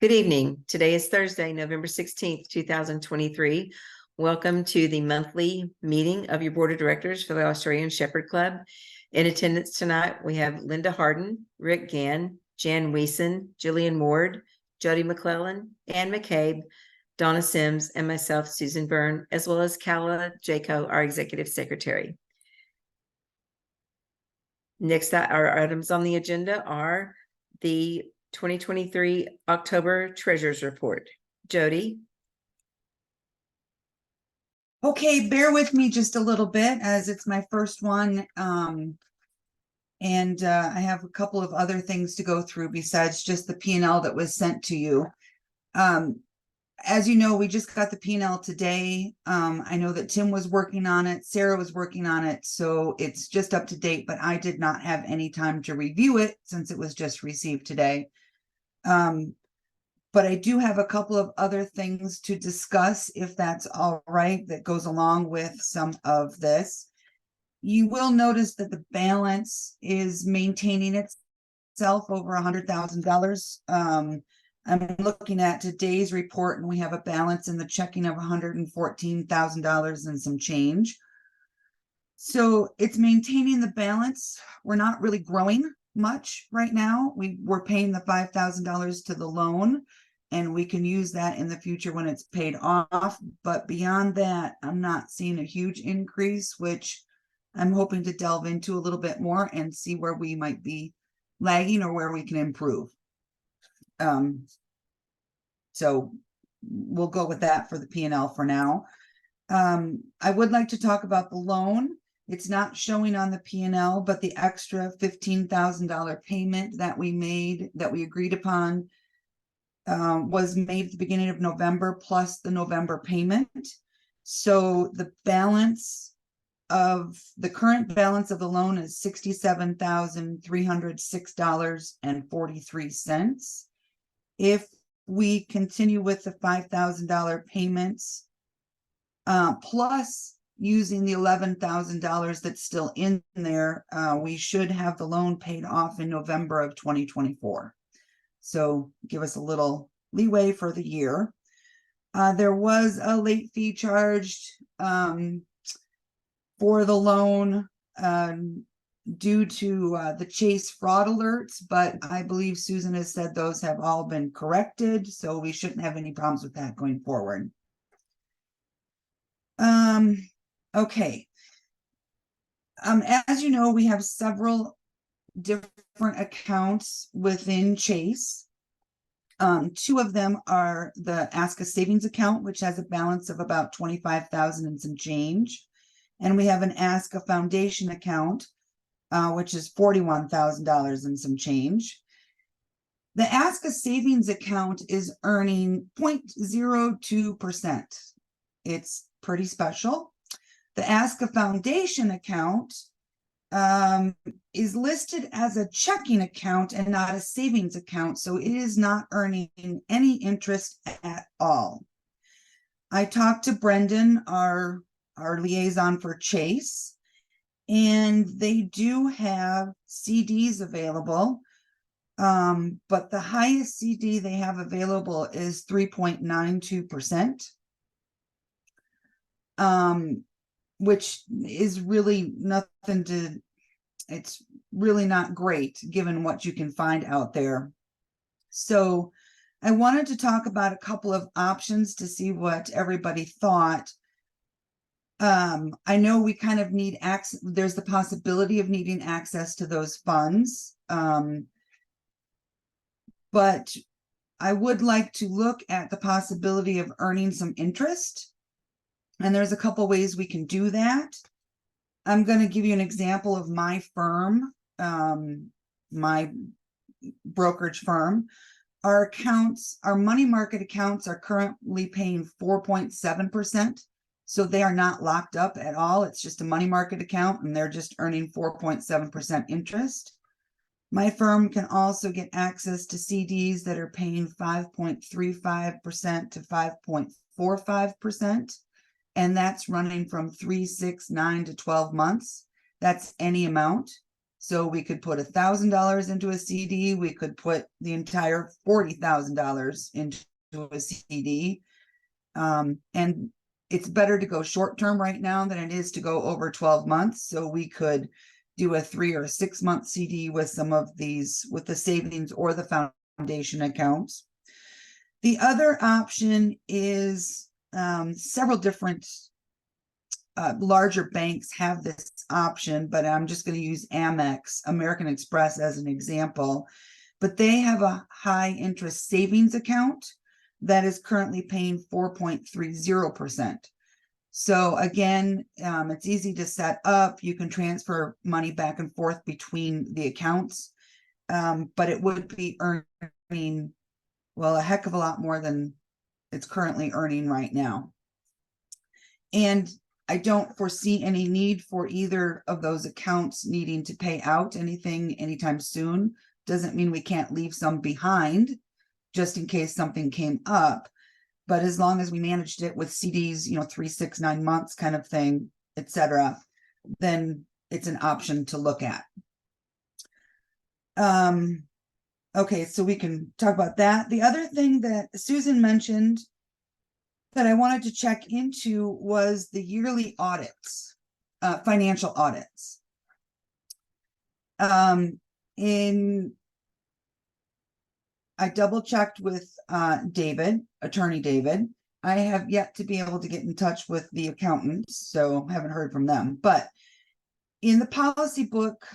Good evening. Today is Thursday, November 16th, 2023. Welcome to the monthly meeting of your Board of Directors for the Australian Shepherd Club. In attendance tonight, we have Linda Harden, Rick Gann, Jan Weeson, Jillian Ward, Jody McClellan, Ann McCabe, Donna Sims, and myself, Susan Byrne, as well as Kala Jaco, our Executive Secretary. Next, our items on the agenda are the 2023 October Treasurer's Report. Jody. Okay, bear with me just a little bit as it's my first one. And I have a couple of other things to go through besides just the P&L that was sent to you. As you know, we just got the P&L today. I know that Tim was working on it, Sarah was working on it, so it's just up to date, but I did not have any time to review it since it was just received today. But I do have a couple of other things to discuss, if that's all right, that goes along with some of this. You will notice that the balance is maintaining itself over $100,000. I'm looking at today's report and we have a balance in the checking of $114,000 and some change. So it's maintaining the balance. We're not really growing much right now. We're paying the $5,000 to the loan and we can use that in the future when it's paid off. But beyond that, I'm not seeing a huge increase, which I'm hoping to delve into a little bit more and see where we might be lagging or where we can improve. So we'll go with that for the P&L for now. I would like to talk about the loan. It's not showing on the P&L, but the extra $15,000 payment that we made, that we agreed upon, was made at the beginning of November plus the November payment. So the balance of the current balance of the loan is $67,306.43. If we continue with the $5,000 payments, plus using the $11,000 that's still in there, we should have the loan paid off in November of 2024. So give us a little leeway for the year. There was a late fee charged for the loan due to the Chase fraud alerts, but I believe Susan has said those have all been corrected, so we shouldn't have any problems with that going forward. Okay. As you know, we have several different accounts within Chase. Two of them are the ASCA savings account, which has a balance of about $25,000 and some change. And we have an ASCA foundation account, which is $41,000 and some change. The ASCA savings account is earning 0.02%. It's pretty special. The ASCA foundation account is listed as a checking account and not a savings account, so it is not earning any interest at all. I talked to Brendan, our liaison for Chase, and they do have CDs available, but the highest CD they have available is 3.92%. Which is really nothing to, it's really not great given what you can find out there. So I wanted to talk about a couple of options to see what everybody thought. I know we kind of need access, there's the possibility of needing access to those funds. But I would like to look at the possibility of earning some interest. And there's a couple ways we can do that. I'm going to give you an example of my firm, my brokerage firm. Our accounts, our money market accounts are currently paying 4.7%. So they are not locked up at all. It's just a money market account and they're just earning 4.7% interest. My firm can also get access to CDs that are paying 5.35% to 5.45%. And that's running from 3, 6, 9 to 12 months. That's any amount. So we could put $1,000 into a CD. We could put the entire $40,000 into a CD. And it's better to go short term right now than it is to go over 12 months. So we could do a 3 or 6 month CD with some of these, with the savings or the foundation accounts. The other option is several different larger banks have this option, but I'm just going to use Amex, American Express, as an example. But they have a high interest savings account that is currently paying 4.30%. So again, it's easy to set up. You can transfer money back and forth between the accounts, but it would be earning, well, a heck of a lot more than it's currently earning right now. And I don't foresee any need for either of those accounts needing to pay out anything anytime soon. Doesn't mean we can't leave some behind just in case something came up. But as long as we managed it with CDs, 3, 6, 9 months kind of thing, etc., then it's an option to look at. Okay, so we can talk about that. The other thing that Susan mentioned that I wanted to check into was the yearly audits, financial audits. I double checked with attorney David. I have yet to be able to get in touch with the accountants, so haven't heard from them. But in the policy book,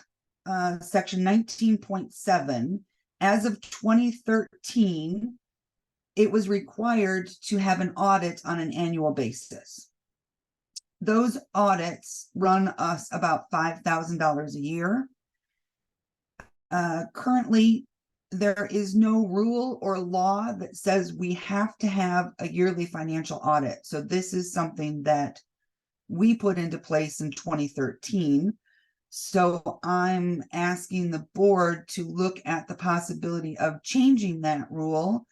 section 19.7, as of 2013, it was required to have an audit on an annual basis. Those audits run us about $5,000 a year. Currently, there is no rule or law that says we have to have a yearly financial audit. So this is something that we put into place in 2013. So I'm asking the board to look at the possibility of changing that rule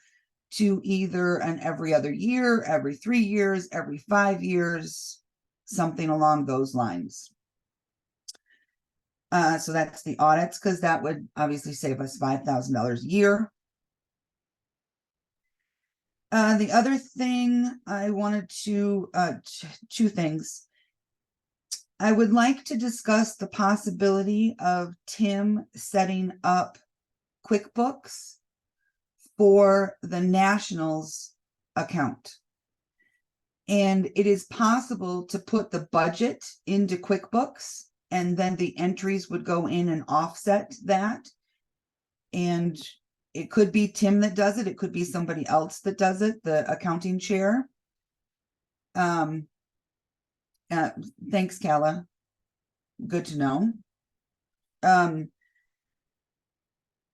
to either an every other year, every 3 years, every 5 years, something along those lines. So that's the audits, because that would obviously save us $5,000 a year. The other thing I wanted to, two things. I would like to discuss the possibility of Tim setting up QuickBooks for the Nationals account. And it is possible to put the budget into QuickBooks, and then the entries would go in and offset that. And it could be Tim that does it. It could be somebody else that does it, the accounting chair. Thanks, Kala. Good to know.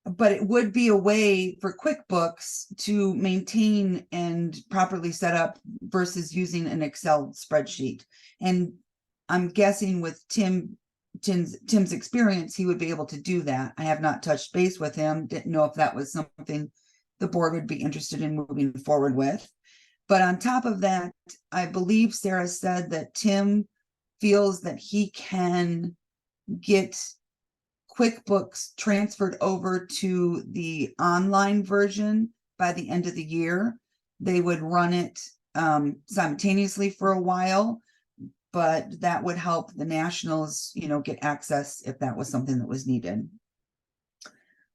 But it would be a way for QuickBooks to maintain and properly set up versus using an Excel spreadsheet. And I'm guessing with Tim's experience, he would be able to do that. I have not touched base with him. Didn't know if that was something the board would be interested in moving forward with. But on top of that, I believe Sarah said that Tim feels that he can get QuickBooks transferred over to the online version by the end of the year. They would run it simultaneously for a while, but that would help the Nationals, get access if that was something that was needed.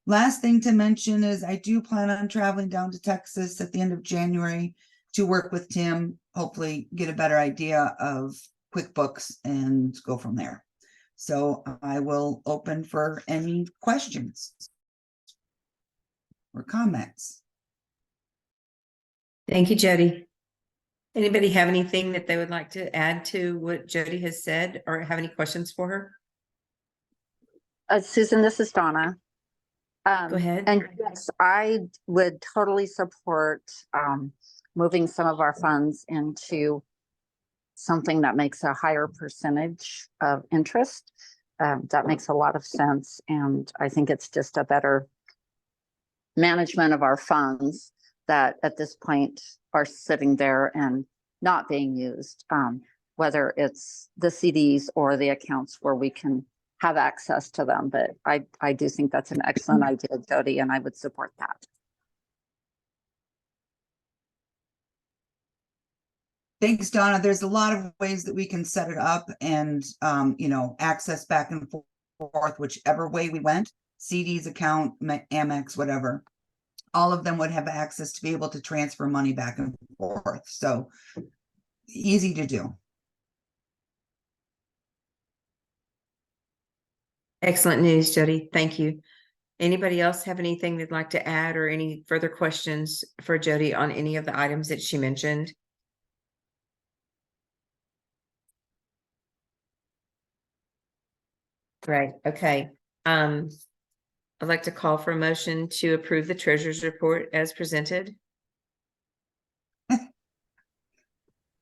Last thing to mention is I do plan on traveling down to Texas at the end of January to work with Tim, hopefully get a better idea of QuickBooks and go from there. So I will open for any questions or comments. Thank you, Jody. Anybody have anything that they would like to add to what Jody has said or have any questions for her? Susan, this is Donna. Go ahead. And yes, I would totally support moving some of our funds into something that makes a higher percentage of interest. That makes a lot of sense. And I think it's just a better management of our funds that at this point are sitting there and not being used, whether it's the CDs or the accounts where we can have access to them. But I do think that's an excellent idea, Jody, and I would support that. Thanks, Donna. There's a lot of ways that we can set it up and, access back and forth, whichever way we went, CD's account, Amex, whatever. All of them would have access to be able to transfer money back and forth. So easy to do. Excellent news, Jody. Thank you. Anybody else have anything they'd like to add or any further questions for Jody on any of the items that she mentioned? Great. Okay. I'd like to call for a motion to approve the treasurer's report as presented.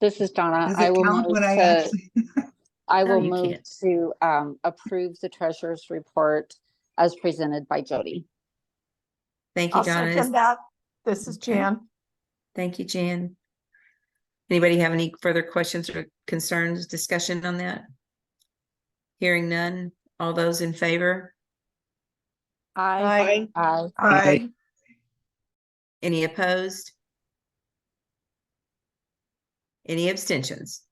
This is Donna. Does I it will count move when I to, actually? I No, will you move can't. to approve the treasurer's report as presented by Jody. Thank you, I'll Donna. second that. This is Okay. Jan. Thank you, Jan. Anybody have any further questions or concerns, discussion on that? Hearing none. All those in favor? Aye. Aye. Aye. Any opposed? Any abstentions?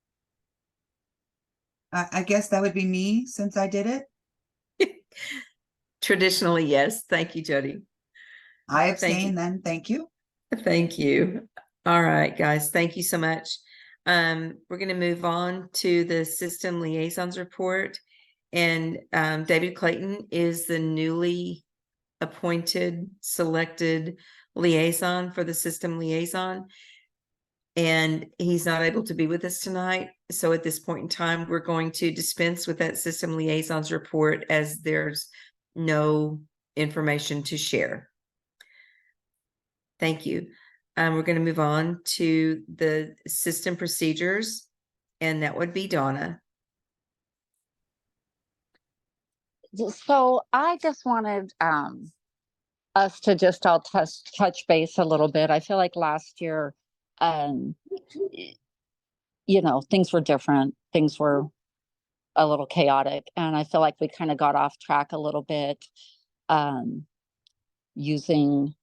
I guess that would be me since I did it. Traditionally, yes. Thank you, Jody. I Thank you. abstain then. Thank you. Thank you. All right, guys. Thank you so much. We're going to move on to the system liaisons report. And David Clayton is the newly appointed, selected liaison for the system liaison. And he's not able to be with us tonight. So at this point in time, we're going to dispense with that system liaisons report as there's no information to share. Thank you. We're going to move on to the system procedures, and that would be Donna. So I just wanted us to just all touch base a little bit. I feel like last year, things were different. Things were a little chaotic, and I feel like we kind of got off track a little bit, using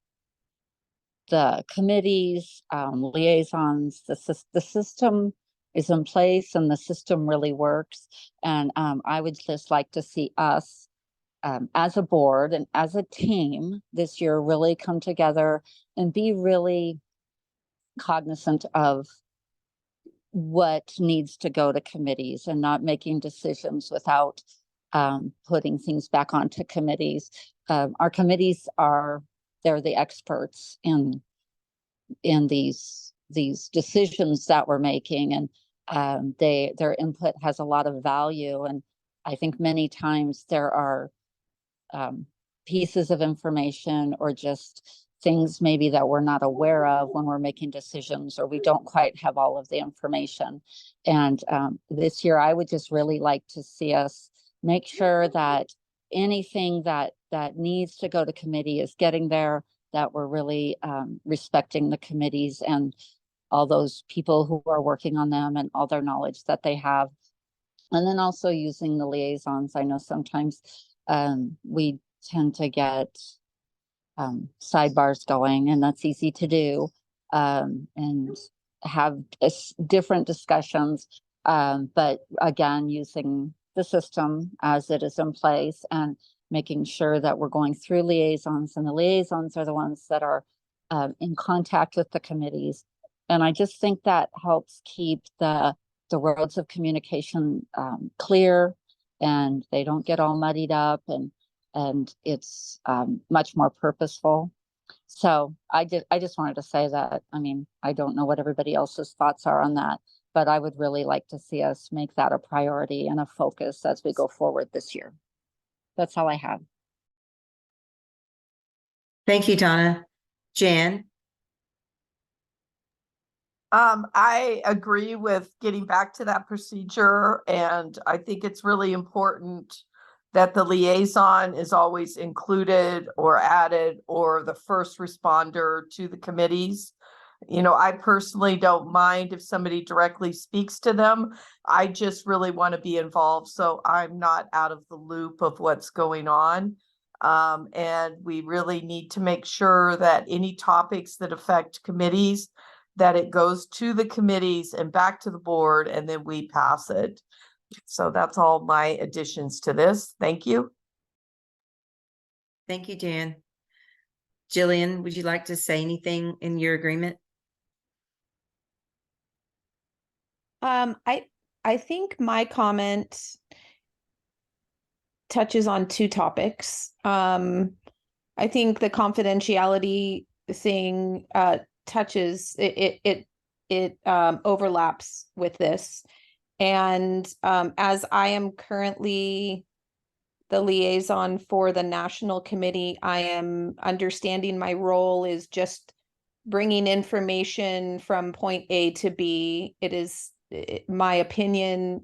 the committees, liaisons. The system is in place and the system really works. And I would just like to see us as a board and as a team this year really come together and be really cognizant of what needs to go to committees and not making decisions without putting things back onto committees. Our committees they're the experts in these decisions that we're making, and their input has a lot of value. And I think many times there are pieces of information or just things maybe that we're not aware of when we're making decisions, or we don't quite have all of the information. And this year, I would just really like to see us make sure that anything that needs to go to committee is getting there, that we're really respecting the committees and all those people who are working on them and all their knowledge that they have. And then also using the liaisons. I know sometimes we tend to get sidebars going, and that's easy to do, and have different discussions. But again, using the system as it is in place and making sure that we're going through liaisons, and the liaisons are the ones that are in contact with the committees. And I just think that helps keep the roads of communication clear, and they don't get all muddied up, and it's much more purposeful. So I just wanted to say that. I mean, I don't know what everybody else's thoughts are on that, but I would really like to see us make that a priority and a focus as we go forward this year. That's all I have. Thank you, Donna. Jan? I agree with getting back to that procedure, and I think it's really important that the liaison is always included or added, or the first responder to the committees. You know, I personally don't mind if somebody directly speaks to them. I just really want to be involved, so I'm not out of the loop of what's going on. And we really need to make sure that any topics that affect committees, that it goes to the committees and back to the board, and then we pass it. So that's all my additions to this. Thank you. Thank you, Jan. Jillian, would you like to say anything in your agreement? I think my comment touches on two topics. I think the confidentiality thing touches it overlaps with this. And as I am currently the liaison for the national committee, I am understanding my role is just bringing information from point A to B. My opinion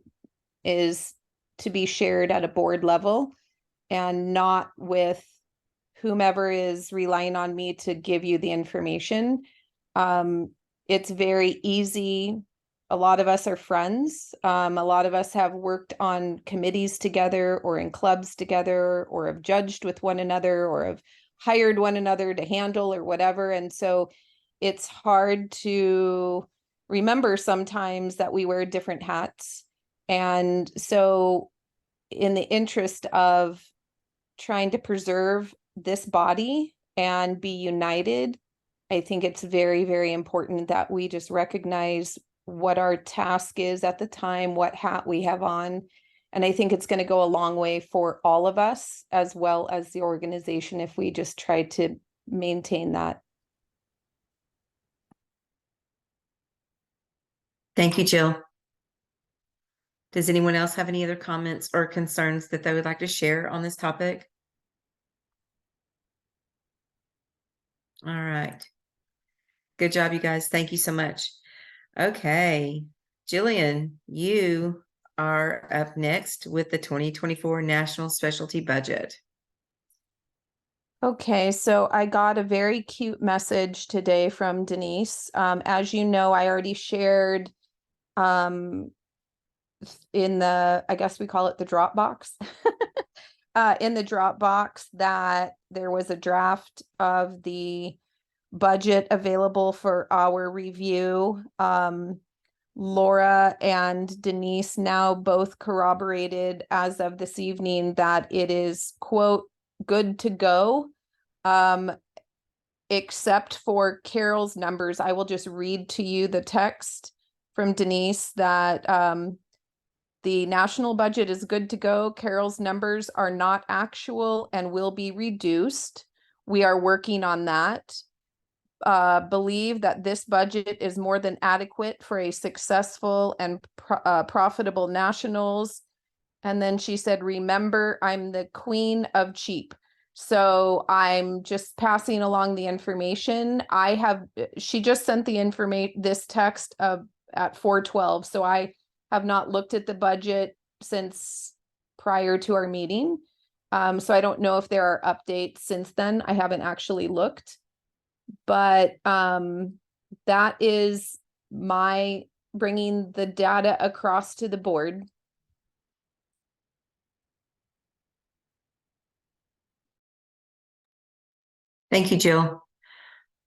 is to be shared at a board level and not with whomever is relying on me to give you the information. It's very easy. A lot of us are friends. A lot of us have worked on committees together or in clubs together or have judged with one another or have hired one another to handle or whatever. And so it's hard to remember sometimes that we wear different hats. And so in the interest of trying to preserve this body and be united, I think it's very, very important that we just recognize what our task is at the time, what hat we have on. And I think it's going to go a long way for all of us as well as the organization if we just try to maintain that. Thank you, Jill. Does anyone else have any other comments or concerns that they would like to share on this topic? All right. Good job, you guys. Thank you so much. Okay. Jillian, you are up next with the 2024 National Specialty Budget. Okay, so I got a very cute message today from Denise. As you know, I already shared in the, I guess we call it the Dropbox, in the Dropbox that there was a draft of the budget available for our review. Laura and Denise now both corroborated as of this evening that it is, quote, good to go, except for Carol's numbers. I will just read to you the text from Denise that the national budget is good to go. Carol's numbers are not actual and will be reduced. We are working on that. Believe that this budget is more than adequate for a successful and profitable nationals. And then she said, remember, I'm the queen of cheap. So I'm just passing along the information. She just sent the this text at 4:12. So I have not looked at the budget since prior to our meeting. So I don't know if there are updates since then. I haven't actually looked, but that is my bringing the data across to the board. Thank you, Jill.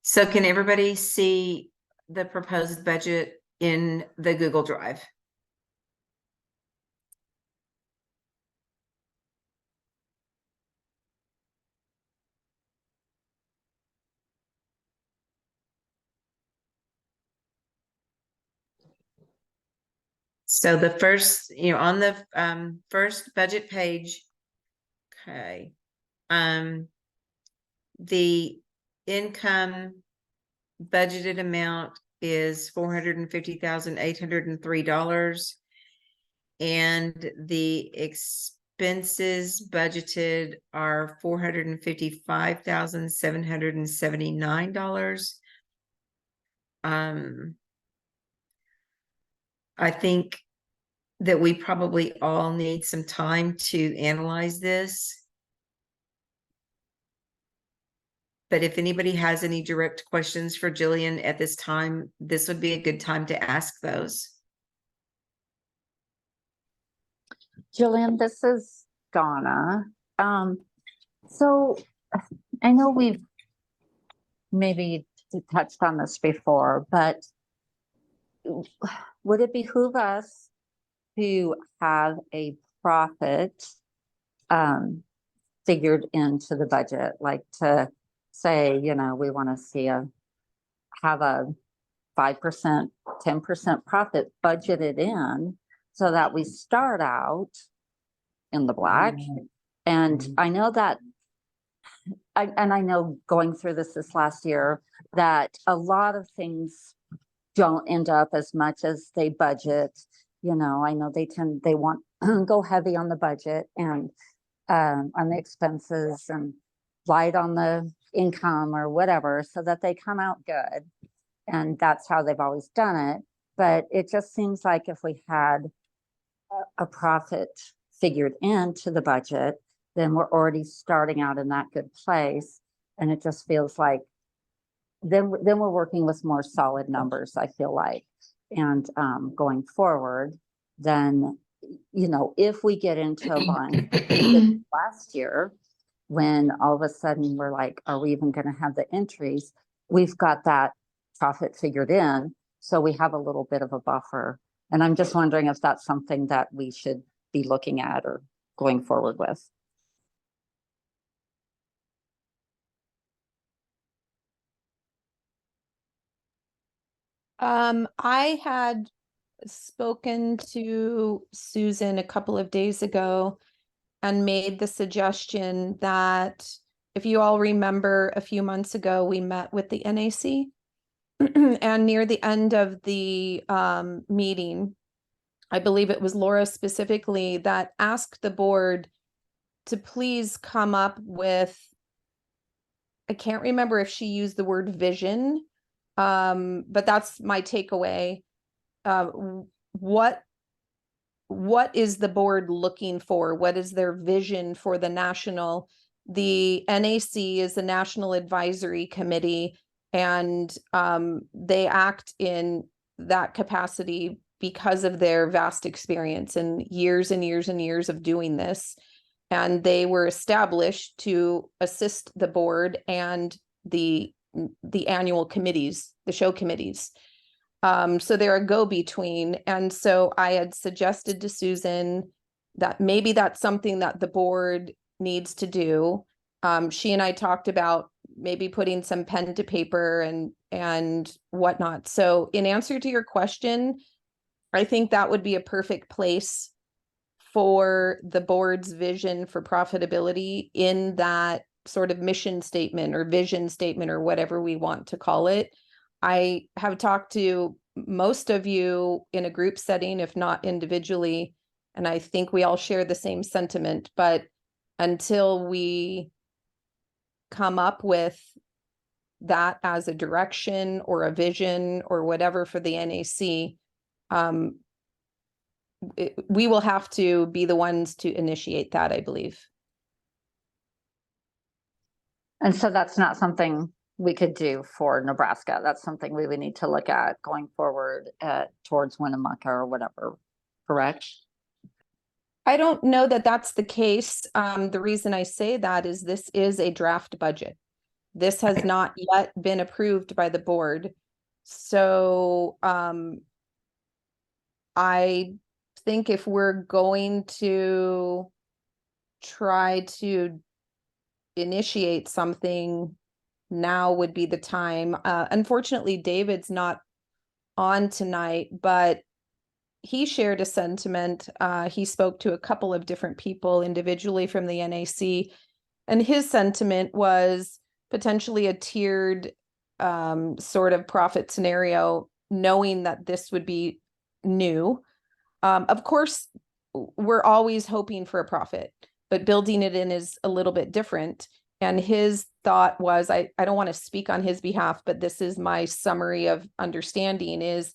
So can everybody see the proposed budget in the Google Drive? So the first, on the first budget page, okay, the income budgeted amount is $450,803, and the expenses budgeted are $455,779. I think that we probably all need some time to analyze this. But if anybody has any direct questions for Jillian at this time, this would be a good time to ask those. Jillian, this is Donna. So I know we've maybe touched on this before, but would it behoove us to have a profit figured into the budget, like to say, you know, we want to have a 5%, 10% profit budgeted in so that we start out in the black. And I know that I know going through this last year that a lot of things don't end up as much as they budget. You know, I know they want go heavy on the budget and on the expenses and light on the income or whatever, so that they come out good. And that's how they've always done it. But it just seems like if we had a profit figured into the budget, then we're already starting out in that good place. And it just feels like then we're working with more solid numbers, I feel like. And going forward, then, you know, if we get into a line last year, when all of a sudden we're like, are we even going to have the entries? We've got that profit figured in, so we have a little bit of a buffer. And I'm just wondering if that's something that we should be looking at or going forward with. I had spoken to Susan a couple of days ago and made the suggestion that, if you all remember, a few months ago, we met with the NAC and near the end of the meeting, I believe it was Laura specifically that asked the board to please come up with, I can't remember if she used the word vision, but that's my takeaway. What is the board looking for? What is their vision for the national? The NAC is the National Advisory Committee, and they act in that capacity because of their vast experience and years and years and years of doing this. And they were established to assist the board and the annual committees, the show committees. So they're a go-between. And so I had suggested to Susan that maybe that's something that the board needs to do. She and I talked about maybe putting some pen to paper and whatnot. So in answer to your question, I think that would be a perfect place for the board's vision for profitability in that sort of mission statement or vision statement or whatever we want to call it. I have talked to most of you in a group setting, if not individually, and I think we all share the same sentiment. But until we come up with that as a direction or a vision or whatever for the NAC, we will have to be the ones to initiate that, I believe. And so that's not something we could do for Nebraska. That's something we would need to look at going forward towards Winnemucca or whatever, correct? I don't know that that's the case. The reason I say that is this is a draft budget. This has not yet been approved by the board. So I think if we're going to try to initiate something, now would be the time. Unfortunately, David's not on tonight, but he shared a sentiment. He spoke to a couple of different people individually from the NAC, and his sentiment was potentially a tiered sort of profit scenario, knowing that this would be new. Of course, we're always hoping for a profit, but building it in is a little bit different. And his thought was, I don't want to speak on his behalf, but this is my summary of understanding is,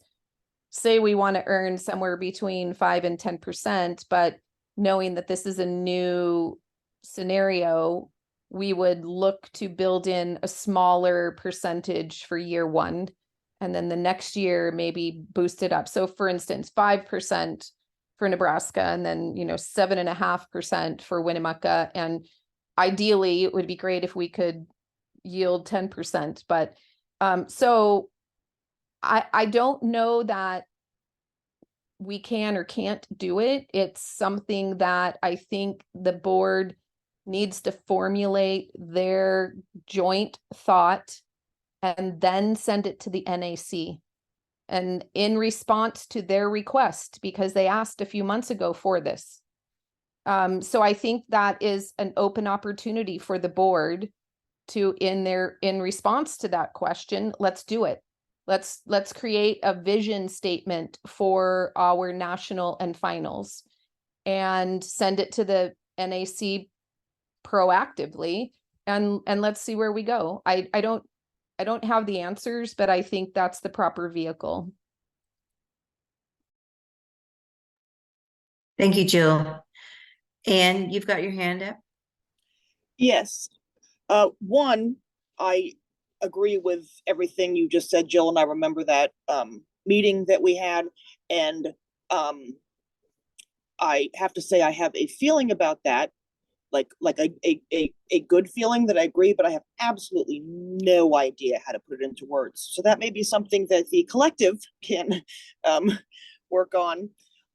say we want to earn somewhere between 5 and 10%, but knowing that this is a new scenario, we would look to build in a smaller percentage for year one. And then the next year, maybe boost it up. So for instance, 5% for Nebraska, and then, 7.5% for Winnemucca. And ideally, it would be great if we could yield 10%. But so I don't know that we can or can't do it. It's something that I think the board needs to formulate their joint thought and then send it to the NAC. And in response to their request, because they asked a few months ago for this. So I think that is an open opportunity for the board to, in response to that question, let's do it. Let's create a vision statement for our national and finals and send it to the NAC proactively, and let's see where we go. I don't have the answers, but I think that's the proper vehicle. Thank you, Jill. Anne, you've got your hand up. Yes. One, I agree with everything you just said, Jill, and I remember that meeting that we had, and I have to say I have a feeling about that, like a good feeling that I agree, but I have absolutely no idea how to put it into words. So that may be something that the collective can work on.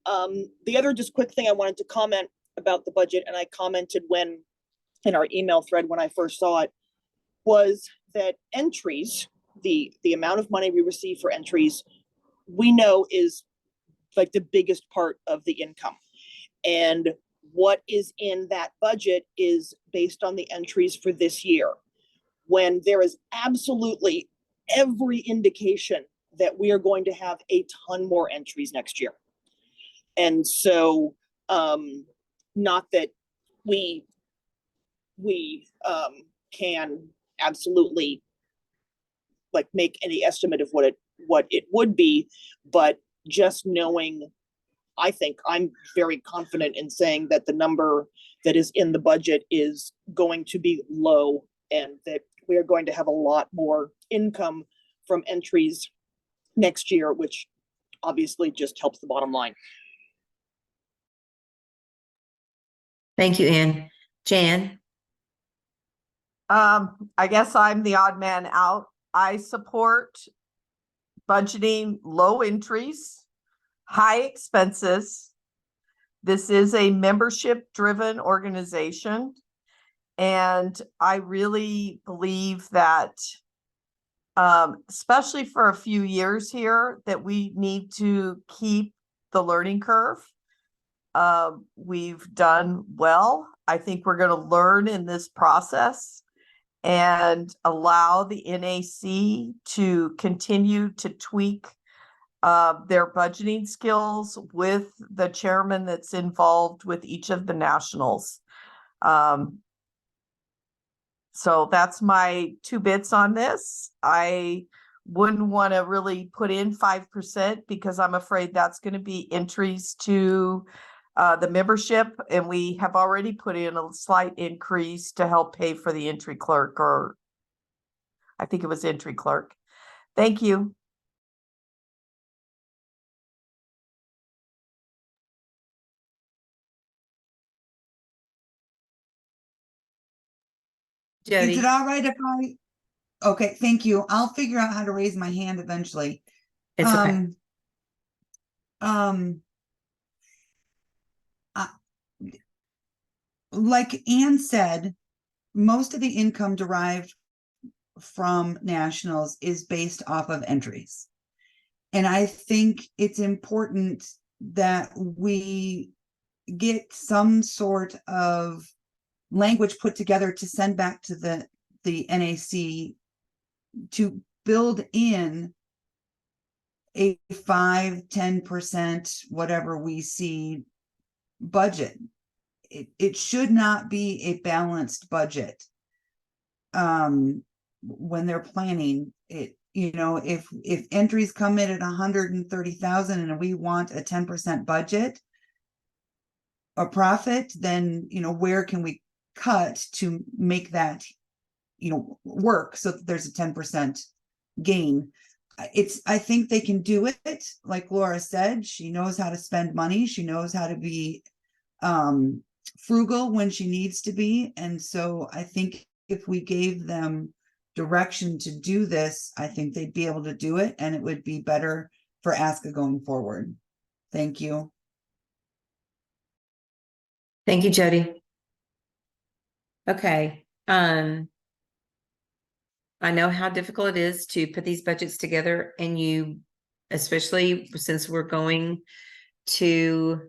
The other just quick thing I wanted to comment about the budget, and I commented when in our email thread when I first saw it, was that entries, the amount of money we receive for entries, we know is like the biggest part of the income. And what is in that budget is based on the entries for this year, when there is absolutely every indication that we are going to have a ton more entries next year. And so, not that we can absolutely like make any estimate of what it would be, but just knowing, I think I'm very confident in saying that the number that is in the budget is going to be low, and that we are going to have a lot more income from entries next year, which obviously just helps the bottom line. Thank you, Anne. Jan? I guess I'm the odd man out. I support budgeting low entries, high expenses. This is a membership-driven organization, and I really believe that, especially for a few years here, that we need to keep the learning curve. We've done well. I think we're going to learn in this process and allow the NAC to continue to tweak their budgeting skills with the chairman that's involved with each of the nationals. So that's my 2 bits on this. I wouldn't want to really put in 5% because I'm afraid that's going to be entries to the membership, and we have already put in a slight increase to help pay for the entry clerk, or I think it was entry clerk. Thank you. Jody? Is it all right if okay, thank you. I'll figure out how to raise my hand eventually. It's okay. Like Anne said, most of the income derived from nationals is based off of entries. And I think it's important that we get some sort of language put together to send back to the NAC to build in a 5-10%, whatever we see, budget. It should not be a balanced budget when they're planning it. If entries come in at 130,000 and we want a 10% budget, a profit, then where can we cut to make that, work. So that there's a 10% gain. I think they can do it. Like Laura said, she knows how to spend money. She knows how to be frugal when she needs to be. And so I think if we gave them direction to do this, I think they'd be able to do it, and it would be better for ASCA going forward. Thank you. Thank you, Jody. Okay. I know how difficult it is to put these budgets together, and especially since we're going to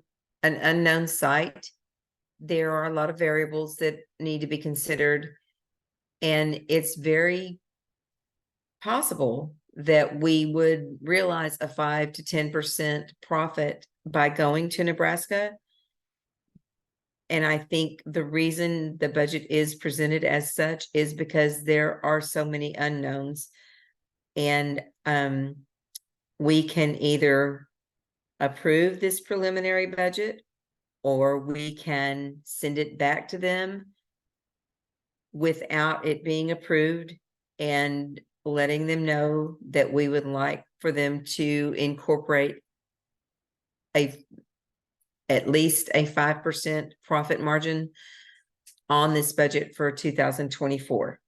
an unknown site, there are a lot of variables that need to be considered. And it's very possible that we would realize a 5 to 10% profit by going to Nebraska. And I think the reason the budget is presented as such is because there are so many unknowns. And we can either approve this preliminary budget, or we can send it back to them without it being approved and letting them know that we would like for them to incorporate at least a 5% profit margin on this budget for 2024.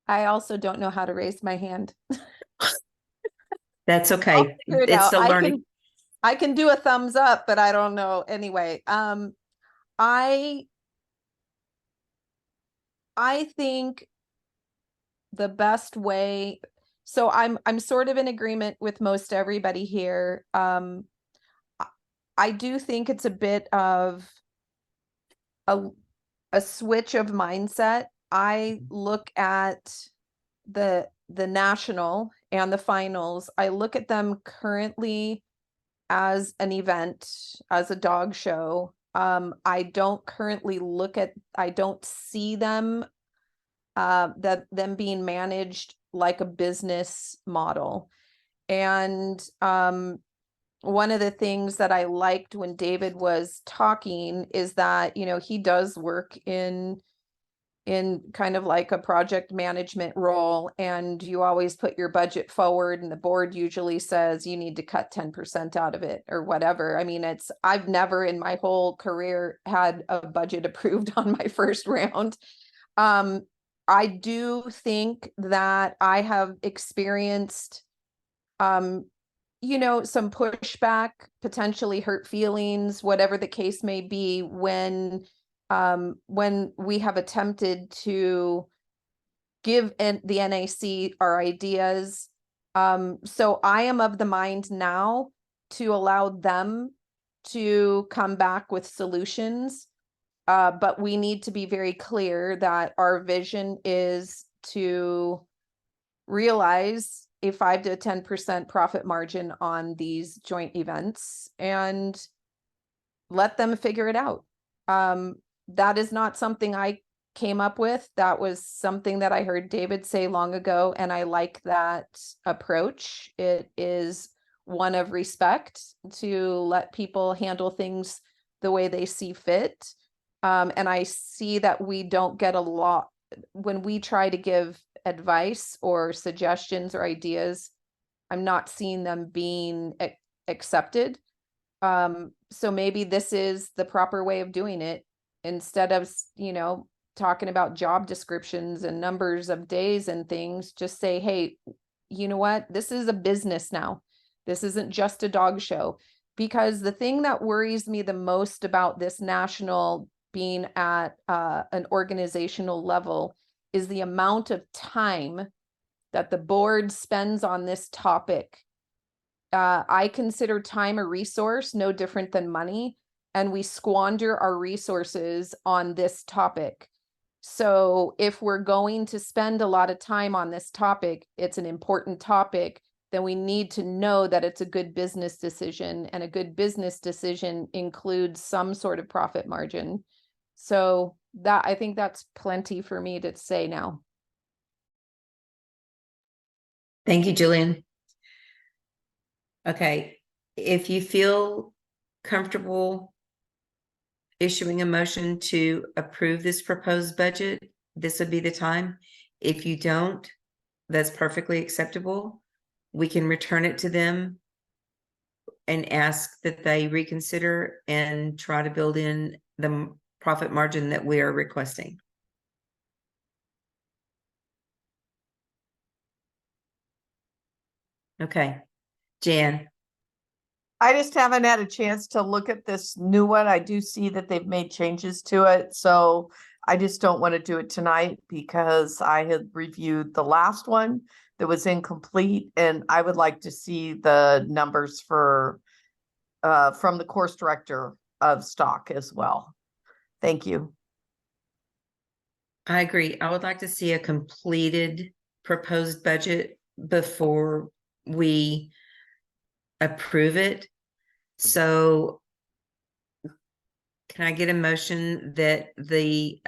I also don't know how to raise my hand. That's I'll okay. figure it It's out. still learning. I can do a thumbs up, but I don't know. Anyway, I think the best way, so I'm sort of in agreement with most everybody here. I do think it's a bit of a switch of mindset. I look at the national and the finals. I look at them currently as an event, as a dog show. I don't currently I don't see them them being managed like a business model. And one of the things that I liked when David was talking is that, he does work in kind of like a project management role, and you always put your budget forward, and the board usually says you need to cut 10% out of it or whatever. I mean, I've never in my whole career had a budget approved on my first round. I do think that I have experienced, some pushback, potentially hurt feelings, whatever the case may be, when we have attempted to give the NAC our ideas. So I am of the mind now to allow them to come back with solutions. But we need to be very clear that our vision is to realize a 5 to 10% profit margin on these joint events and let them figure it out. That is not something I came up with. That was something that I heard David say long ago, and I like that approach. It is one of respect to let people handle things the way they see fit. And I see that we don't get a lot when we try to give advice or suggestions or ideas. I'm not seeing them being accepted. So maybe this is the proper way of doing it. Instead of, talking about job descriptions and numbers of days and things, just say, hey, you know what? This is a business now. This isn't just a dog show. Because the thing that worries me the most about this national being at an organizational level is the amount of time that the board spends on this topic. I consider time a resource, no different than money, and we squander our resources on this topic. So if we're going to spend a lot of time on this topic, it's an important topic, then we need to know that it's a good business decision, and a good business decision includes some sort of profit margin. So I think that's plenty for me to say now. Thank you, Julian. Okay, if you feel comfortable issuing a motion to approve this proposed budget, this would be the time. If you don't, that's perfectly acceptable. We can return it to them and ask that they reconsider and try to build in the profit margin that we are requesting. Okay, Jan. I just haven't had a chance to look at this new one. I do see that they've made changes to it, so I just don't want to do it tonight because I had reviewed the last one that was incomplete, and I would like to see the numbers for from the course director of stock as well. Thank you. I agree. I would like to see a completed proposed budget before we approve it. So can I get a motion that the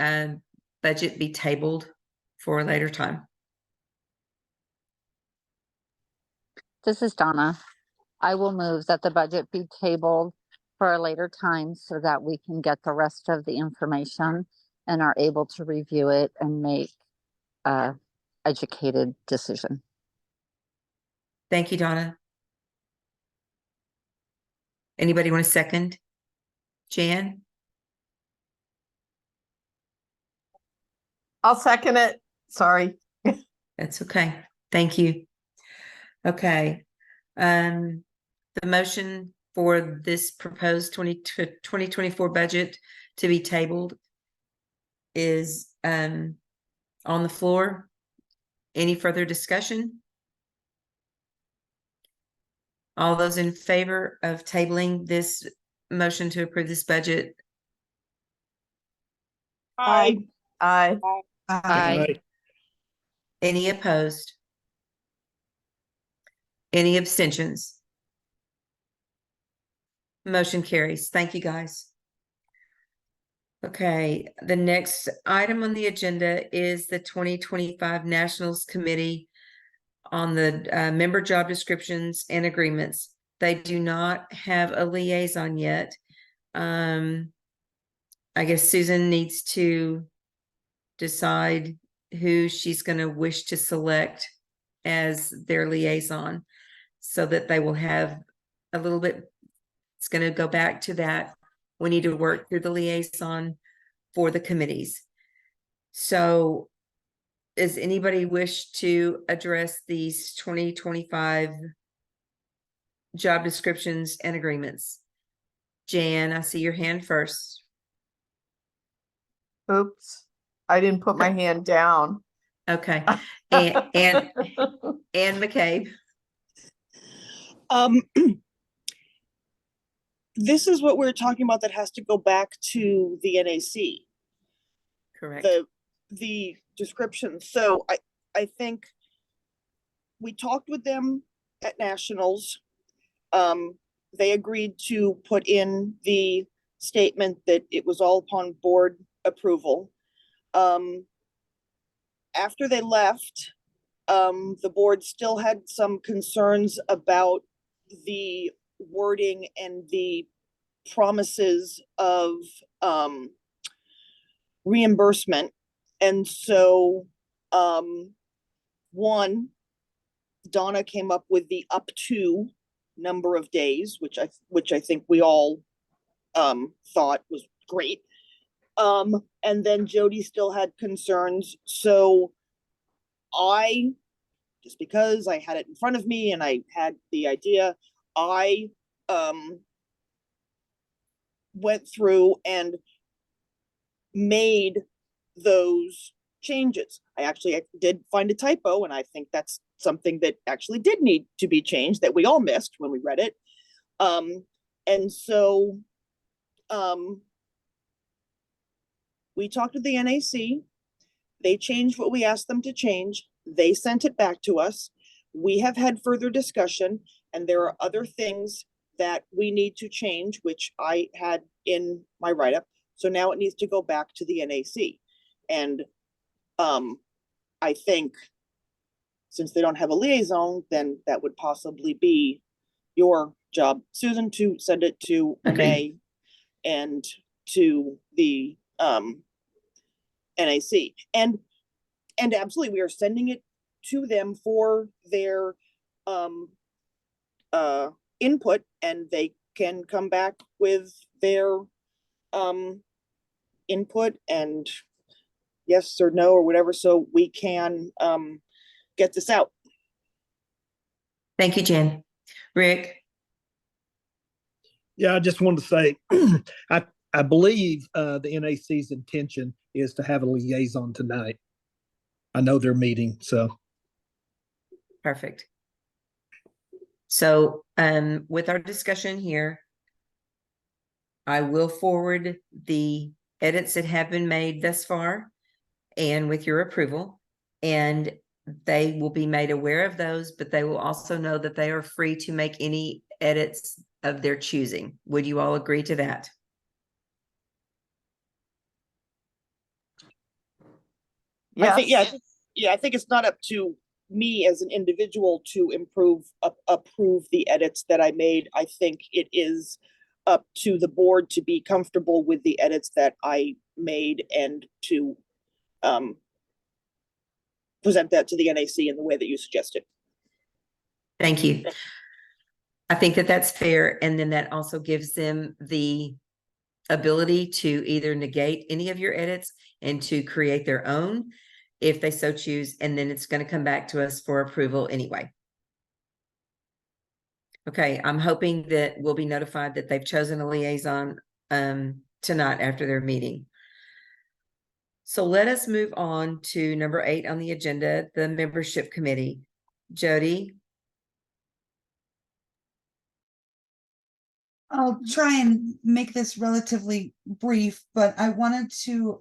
budget be tabled for a later time? This is Donna. I will move that the budget be tabled for a later time so that we can get the rest of the information and are able to review it and make a educated decision. Thank you, Donna. Anybody want a second? Jan? I'll second it. Sorry. That's okay. Thank you. Okay. The motion for this proposed 2024 budget to be tabled is on the floor. Any further discussion? All those in favor of tabling this motion to approve this budget? Aye. Aye. Aye. Any opposed? Any abstentions? Motion carries. Thank you, guys. Okay, the next item on the agenda is the 2025 Nationals Committee on the member job descriptions and agreements. They do not have a liaison yet. I guess Susan needs to decide who she's going to wish to select as their liaison so that they will have a little bit. It's going to go back to that. We need to work through the liaison for the committees. So does anybody wish to address these 2025 job descriptions and agreements? Jan, I see your hand first. Oops. I didn't put my hand down. Okay. And McCabe. This is what we're talking about that has to go back to the NAC. Correct. The description. So I think we talked with them at Nationals. They agreed to put in the statement that it was all upon board approval. After they left, the board still had some concerns about the wording and the promises of reimbursement. And so one, Donna came up with the up to number of days, which I think we all thought was great. And then Jody still had concerns. So I, just because I had it in front of me and I had the idea, I went through and made those changes. I did find a typo, and I think that's something that actually did need to be changed that we all missed when we read it. And so we talked to the NAC. They changed what we asked them to change. They sent it back to us. We have had further discussion, and there are other things that we need to change, which I had in my write-up. So now it needs to go back to the NAC. And I think since they don't have a liaison, then that would possibly be your job, Susan, to send it to Agreed. May and to the NAC. And absolutely, we are sending it to them for their input, and they can come back with their input and yes or no or whatever, so we can get this out. Thank you, Jen. Rick? Yeah, I just wanted to say, I believe the NAC's intention is to have a liaison tonight. I know they're meeting, so. Perfect. So, with our discussion here, I will forward the edits that have been made thus far and with your approval, and they will be made aware of those, but they will also know that they are free to make any edits of their choosing. Would you all agree to that? I think, Yes. I think it's not up to me as an individual to approve the edits that I made. I think it is up to the board to be comfortable with the edits that I made and to present that to the NAC in the way that you suggested. Thank you. I think that that's fair. And then that also gives them the ability to either negate any of your edits and to create their own if they so choose. And then it's going to come back to us for approval anyway. Okay, I'm hoping that we'll be notified that they've chosen a liaison tonight after their meeting. So let us move on to number 8 on the agenda, the membership committee. Jody? I'll try and make this relatively brief, but I wanted to,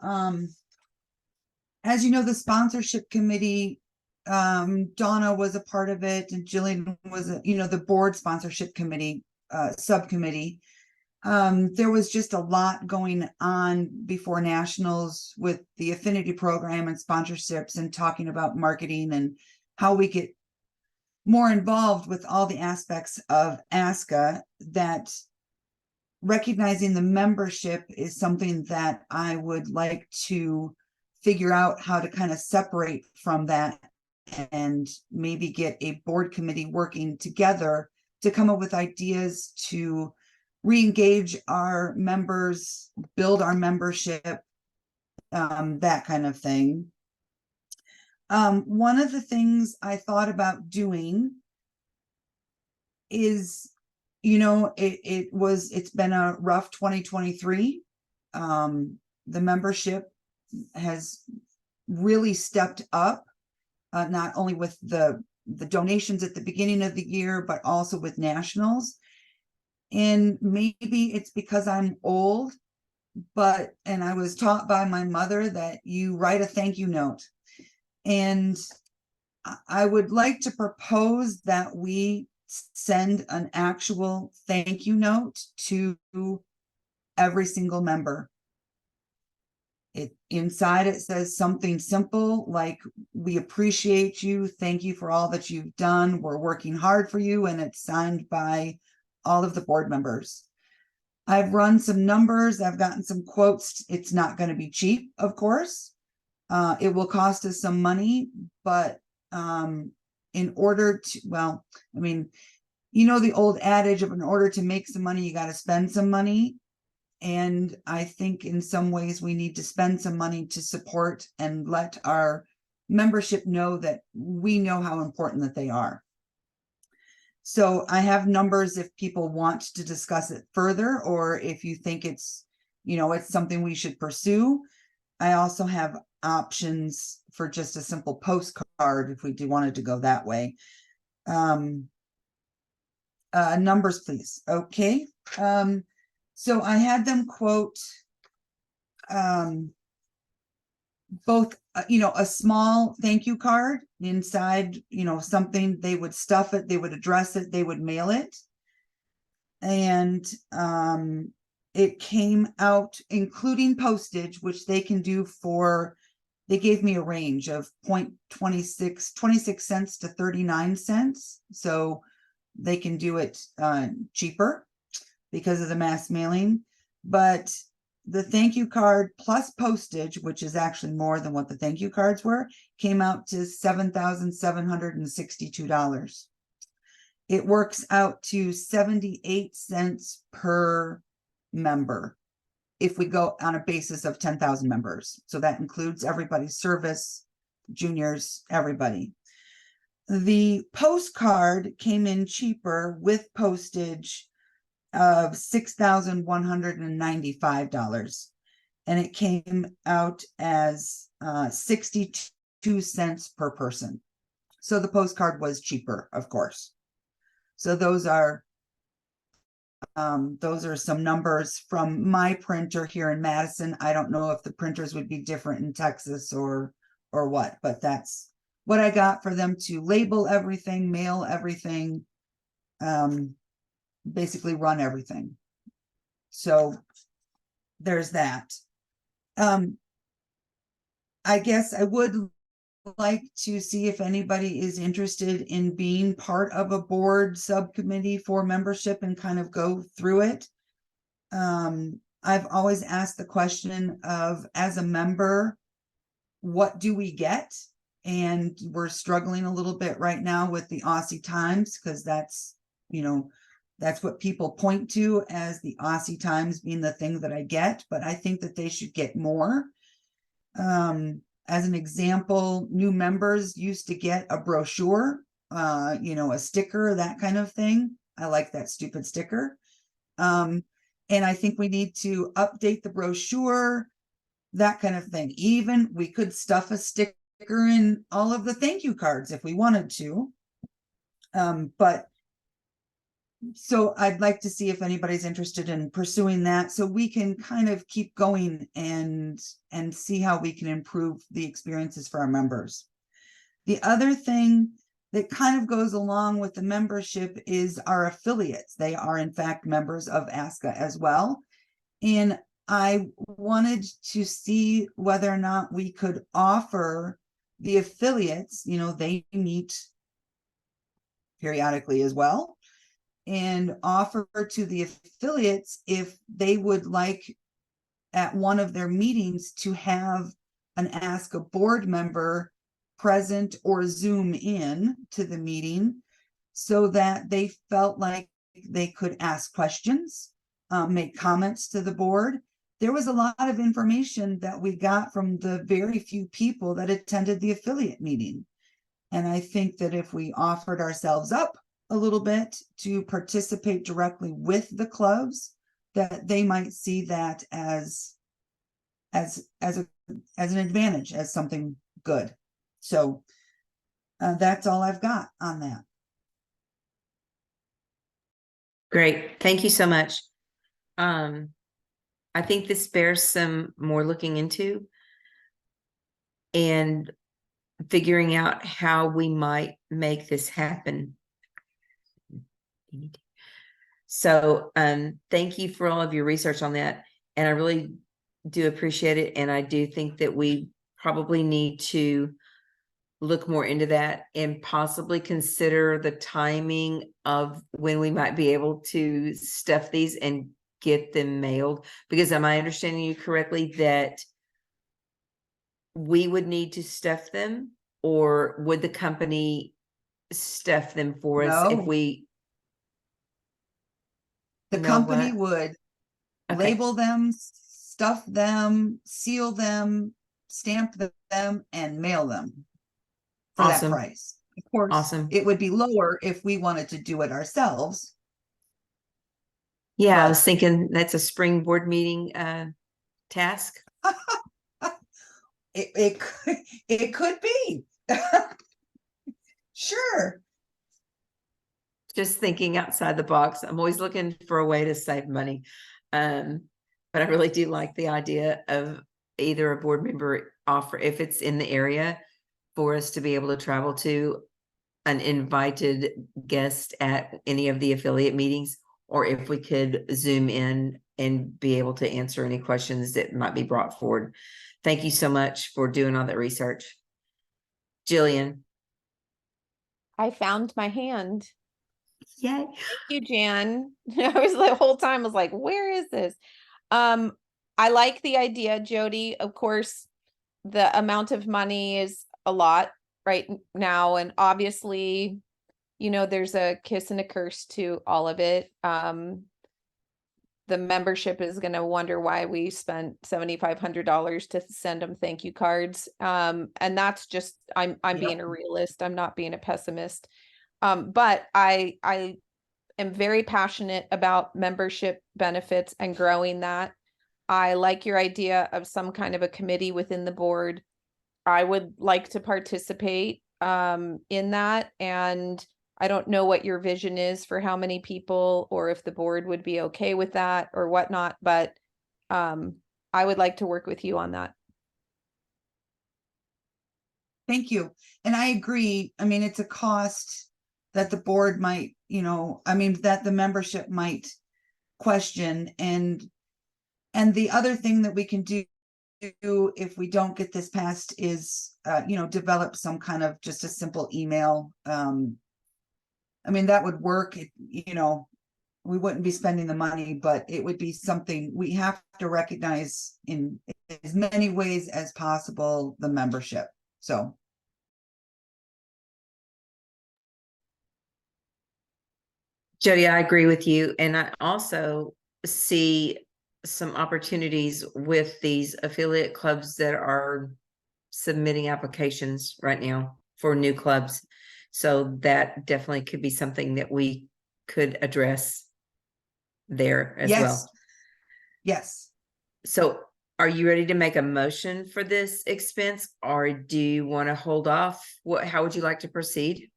as you know, the sponsorship committee, Donna was a part of it, and Jillian was, the board sponsorship committee, subcommittee. There was just a lot going on before nationals with the affinity program and sponsorships and talking about marketing and how we get more involved with all the aspects of ASCA. That recognizing the membership is something that I would like to figure out how to kind of separate from that and maybe get a board committee working together to come up with ideas to re-engage our members, build our membership, that kind of thing. One of the things I thought about doing is, it's been a rough 2023. The membership has really stepped up, not only with the donations at the beginning of the year, but also with nationals. And maybe it's because I'm old, and I was taught by my mother that you write a thank you note. And I would like to propose that we send an actual thank you note to every single member. Inside it says something simple like, we appreciate you, thank you for all that you've done, we're working hard for you, and it's signed by all of the board members. I've run some numbers, I've gotten some quotes. It's not going to be cheap, of course. It will cost us some money, but in order to, the old adage of, in order to make some money, you got to spend some money. And I think in some ways we need to spend some money to support and let our membership know that we know how important that they are. So I have numbers if people want to discuss it further, or if you think it's something we should pursue. I also have options for just a simple postcard if we wanted to go that way. Numbers, please. Okay. So I had them quote both, a small thank you card inside, something. They would stuff it, they would address it, they would mail it. And it came out, including postage, which they can do they gave me a range of 26 cents to 39 cents. So they can do it cheaper because of the mass mailing. But the thank you card plus postage, which is actually more than what the thank you cards were, came out to $7,762. It works out to 78 cents per member if we go on a basis of 10,000 members. So that includes everybody's service, juniors, everybody. The postcard came in cheaper with postage of $6,195, and it came out as 62 cents per person. So the postcard was cheaper, of course. So those are some numbers from my printer here in Madison. I don't know if the printers would be different in Texas or what, but that's what I got for them to label everything, mail everything, basically run everything. So there's that. I guess I would like to see if anybody is interested in being part of a board subcommittee for membership and kind of go through it. I've always asked the question of, as a member, what do we get? And we're struggling a little bit right now with the Aussie Times, because that's, you know, that's what people point to as the Aussie Times being the thing that I get, but I think that they should get more. As an example, new members used to get a brochure, you know, a sticker, that kind of thing. I like that stupid sticker. And I think we need to update the brochure, that kind of thing. Even we could stuff a sticker in all of the thank you cards if we wanted to. But so I'd like to see if anybody's interested in pursuing that, so we can kind of keep going and see how we can improve the experiences for our members. The other thing that kind of goes along with the membership is our affiliates. They are in fact members of ASCA as well. And I wanted to see whether or not we could offer the affiliates, you know, they meet periodically as well, and offer to the affiliates if they would like at one of their meetings to have an ASCA board member present or Zoom in to the meeting, so that they felt like they could ask questions, make comments to the board. There was a lot of information that we got from the very few people that attended the affiliate meeting. And I think that if we offered ourselves up a little bit to participate directly with the clubs, that they might see that as an advantage, as something good. So that's all I've got on that. Great. Thank you so much. I think this bears some more looking into and figuring out how we might make this happen. So thank you for all of your research on that. And I really do appreciate it. And I do think that we probably need to look more into that and possibly consider the timing of when we might be able to stuff these and get them mailed. Because am I understanding you correctly that we would need to stuff them, or would the company stuff them for us if No. we? The No, company what? would Okay. label them, stuff them, seal them, stamp them, and mail them for that Awesome. price. Of course, Awesome. it would be lower if we wanted to do it ourselves. Yeah, I But- was thinking that's a spring board meeting task. It could be. Sure. Just thinking outside the box. I'm always looking for a way to save money. But I really do like the idea of either a board member offer, if it's in the area, for us to be able to travel to an invited guest at any of the affiliate meetings, or if we could Zoom in and be able to answer any questions that might be brought forward. Thank you so much for doing all that research. Jillian. I found my hand. Yay. Thank you, Jan. I was the whole time was like, where is this? I like the idea, Jody. Of course, the amount of money is a lot right now, and obviously, you know, there's a kiss and a curse to all of it. The membership is going to wonder why we spent $7,500 to send them thank you cards. And that's just, I'm Yep. being a realist. I'm not being a pessimist. But I am very passionate about membership benefits and growing that. I like your idea of some kind of a committee within the board. I would like to participate in that, and I don't know what your vision is for how many people, or if the board would be okay with that or whatnot, but I would like to work with you on that. Thank you. And I agree. I mean, it's a cost that the board might, you know, I mean, that the membership might question. And the other thing that we can do if we don't get this passed is, you know, develop some kind of just a simple email. I mean, that would work. You know, we wouldn't be spending the money, but it would be something we have to recognize in as many ways as possible, the membership. So. Jody, I agree with you. And I also see some opportunities with these affiliate clubs that are submitting applications right now for new clubs. So that definitely could be something that we could address there as Yes. well. Yes. So are you ready to make a motion for this expense, or do you want to hold off? How would you like to proceed?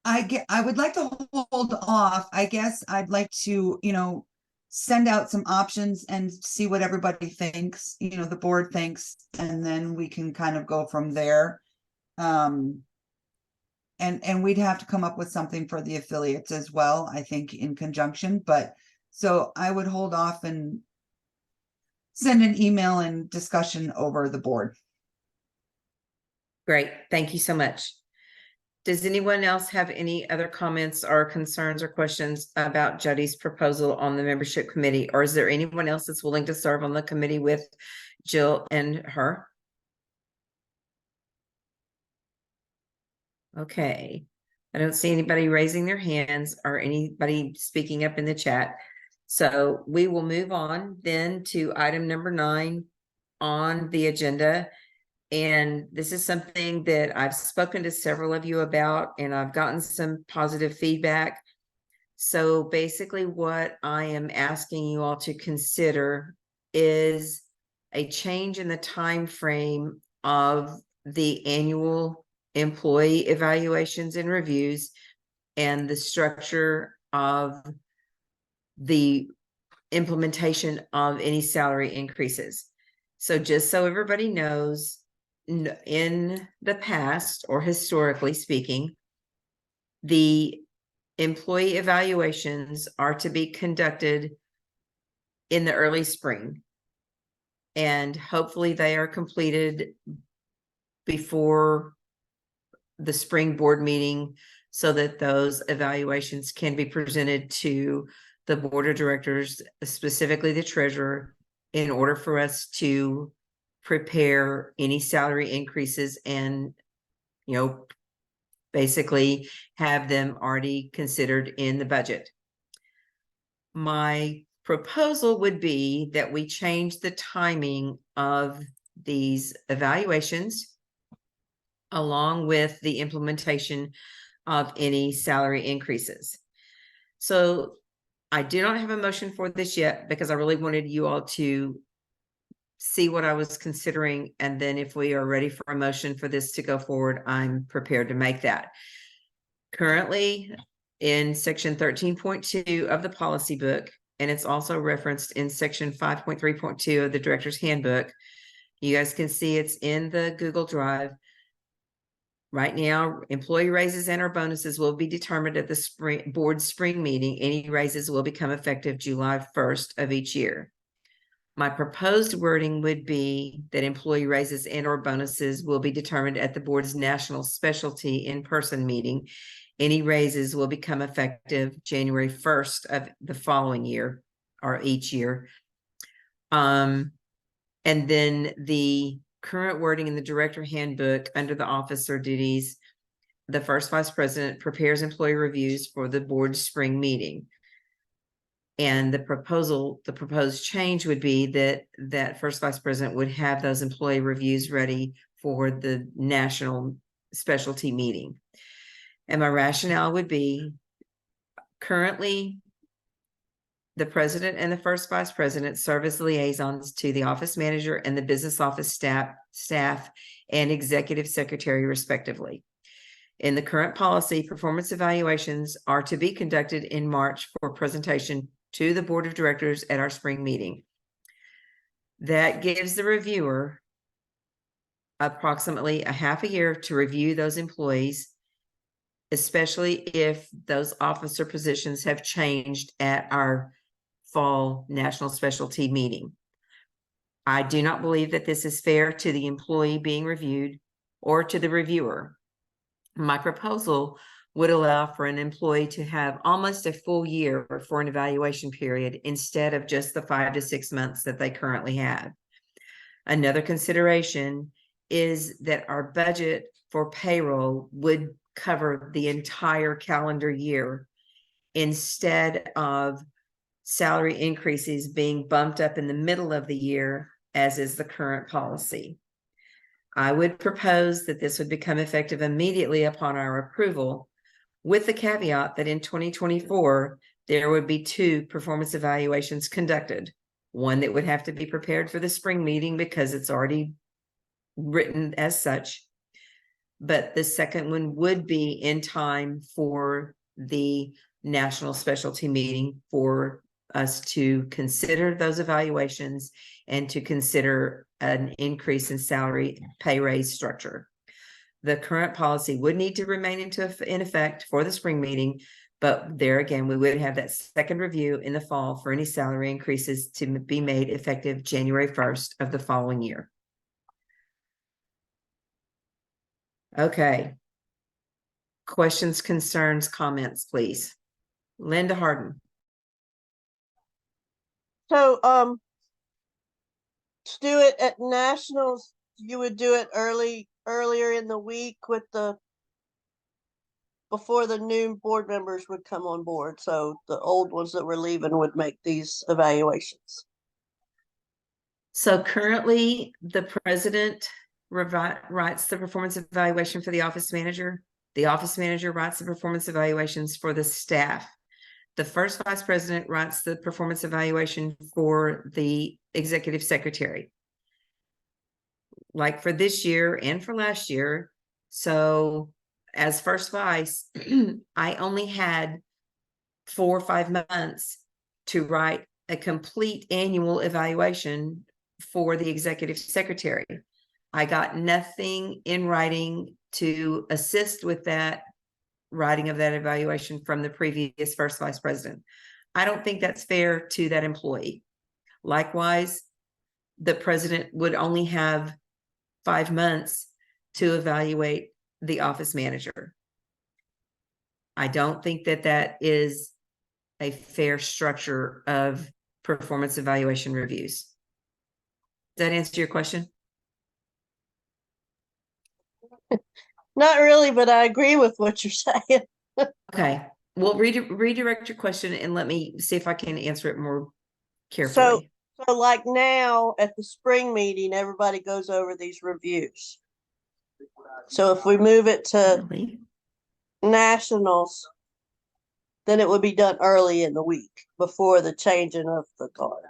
I would like to hold off. I guess I'd like to, you know, send out some options and see what everybody thinks, you know, the board thinks, and then we can kind of go from there. And we'd have to come up with something for the affiliates as well, I think, in conjunction. But so I would hold off and send an email and discussion over the board. Great. Thank you so much. Does anyone else have any other comments or concerns or questions about Jody's proposal on the membership committee? Or is there anyone else that's willing to serve on the committee with Jill and her? Okay. I don't see anybody raising their hands or anybody speaking up in the chat. So we will move on then to item number 9 on the agenda. And this is something that I've spoken to several of you about, and I've gotten some positive feedback. So basically what I am asking you all to consider is a change in the time frame of the annual employee evaluations and reviews and the structure of the implementation of any salary increases. So just so everybody knows, in the past, or historically speaking, the employee evaluations are to be conducted in the early spring, and hopefully they are completed before the spring board meeting so that those evaluations can be presented to the board of directors, specifically the treasurer, in order for us to prepare any salary increases and, you know, basically have them already considered in the budget. My proposal would be that we change the timing of these evaluations along with the implementation of any salary increases. So I do not have a motion for this yet because I really wanted you all to see what I was considering, and then if we are ready for a motion for this to go forward, I'm prepared to make that. Currently in section 13.2 of the policy book, and it's also referenced in section 5.3.2 of the director's handbook, you guys can see it's in the Google Drive. Right now, employee raises and or bonuses will be determined at the board spring meeting. Any raises will become effective July 1st of each year. My proposed wording would be that employee raises and or bonuses will be determined at the board's national specialty in-person meeting. Any raises will become effective January 1st of the following year or each year. And then the current wording in the director handbook under the officer duties, the first vice president prepares employee reviews for the board's spring meeting. And the proposed change would be that first vice president would have those employee reviews ready for the national specialty meeting. And my rationale would be currently the president and the first vice president serve as liaisons to the office manager and the business office staff and executive secretary respectively. In the current policy, performance evaluations are to be conducted in March for presentation to the board of directors at our spring meeting. That gives the reviewer approximately a half a year to review those employees, especially if those officer positions have changed at our fall national specialty meeting. I do not believe that this is fair to the employee being reviewed or to the reviewer. My proposal would allow for an employee to have almost a full year for an evaluation period instead of just the 5 to 6 months that they currently have. Another consideration is that our budget for payroll would cover the entire calendar year instead of salary increases being bumped up in the middle of the year, as is the current policy. I would propose that this would become effective immediately upon our approval, with the caveat that in 2024, there would be 2 performance evaluations conducted. One that would have to be prepared for the spring meeting because it's already written as such. But the second one would be in time for the national specialty meeting for us to consider those evaluations and to consider an increase in salary pay raise structure. The current policy would need to remain in effect for the spring meeting, but there again, we would have that second review in the fall for any salary increases to be made effective January 1st of the following year. Okay. Questions, concerns, comments, please. Linda Harden. So, to do it at nationals, you would do it earlier in the week with before the new board members would come on board. So the old ones that were leaving would make these evaluations. So currently the president writes the performance evaluation for the office manager. The office manager writes the performance evaluations for the staff. The first vice president writes the performance evaluation for the executive secretary. Like for this year and for last year. So as first vice, I only had 4 or 5 months to write a complete annual evaluation for the executive secretary. I got nothing in writing to assist with that writing of that evaluation from the previous first vice president. I don't think that's fair to that employee. Likewise, the president would only have 5 months to evaluate the office manager. I don't think that that is a fair structure of performance evaluation reviews. Does that answer your question? Not really, but I agree with what you're saying. Okay. Well, redirect your question and let me see if I can answer it more carefully. So like now at the spring meeting, everybody goes over these reviews. So if we move it to Really? nationals, then it would be done early in the week before the changing of the guard.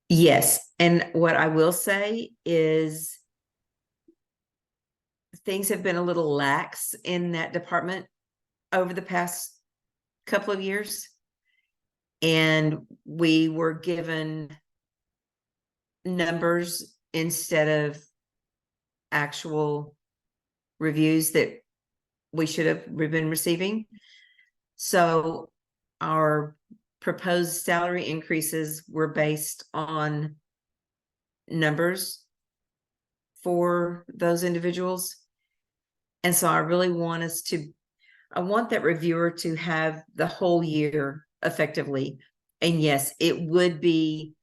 Yes. And what I will say is things have been a little lax in that department over the past couple of years. And we were given numbers instead of actual reviews that we should have been receiving. So our proposed salary increases were based on numbers for those individuals. And so I really want I want that reviewer to have the whole year effectively. And yes, it would be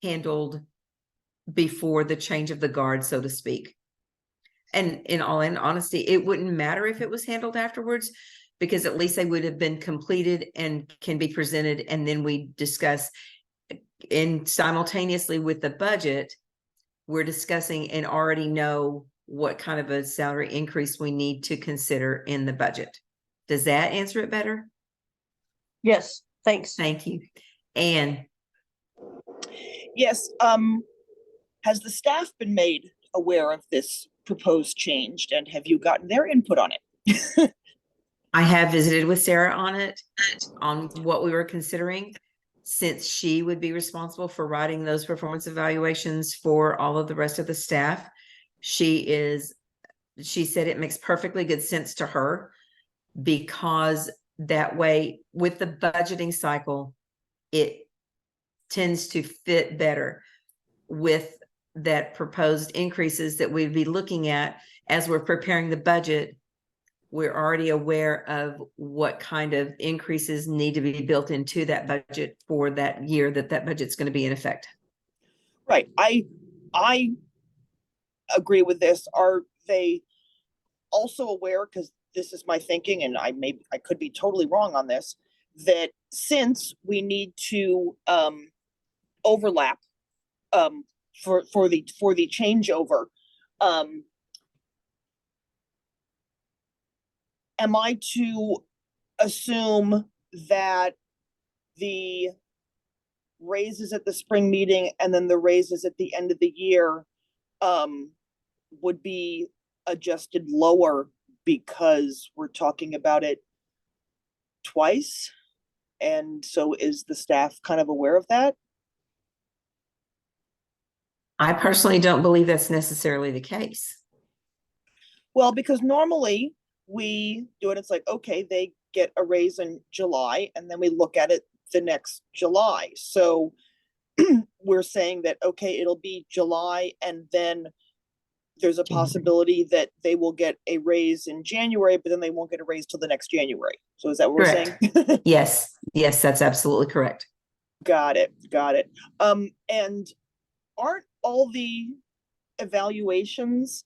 handled before the change of the guard, so to speak. And in honesty, it wouldn't matter if it was handled afterwards, because at least they would have been completed and can be presented. And then we discuss, and simultaneously with the budget, we're discussing and already know what kind of a salary increase we need to consider in the budget. Does that answer it better? Yes, thanks. Thank you. And Yes, has the staff been made aware of this proposed change, and have you gotten their input on it? I have visited with Sarah on it, on what we were considering, since she would be responsible for writing those performance evaluations for all of the rest of the staff. She said it makes perfectly good sense to her, because that way with the budgeting cycle, it tends to fit better with that proposed increases that we'd be looking at as we're preparing the budget. We're already aware of what kind of increases need to be built into that budget for that year that budget's going to be in effect. Right. I agree with this. Are they also aware, because this is my thinking, and I could be totally wrong on this, that since we need to overlap for the changeover, am I to assume that the raises at the spring meeting and then the raises at the end of the year would be adjusted lower because we're talking about it twice? And so is the staff kind of aware of that? I personally don't believe that's necessarily the case. Well, because normally we do it, it's like, okay, they get a raise in July, and then we look at it the next July. So we're saying that, okay, it'll be July, and then there's a possibility that they will get a raise in January, but then they won't get a raise till the next January. So is that what Correct. we're saying? Yes, that's absolutely correct. Got it. And aren't all the evaluations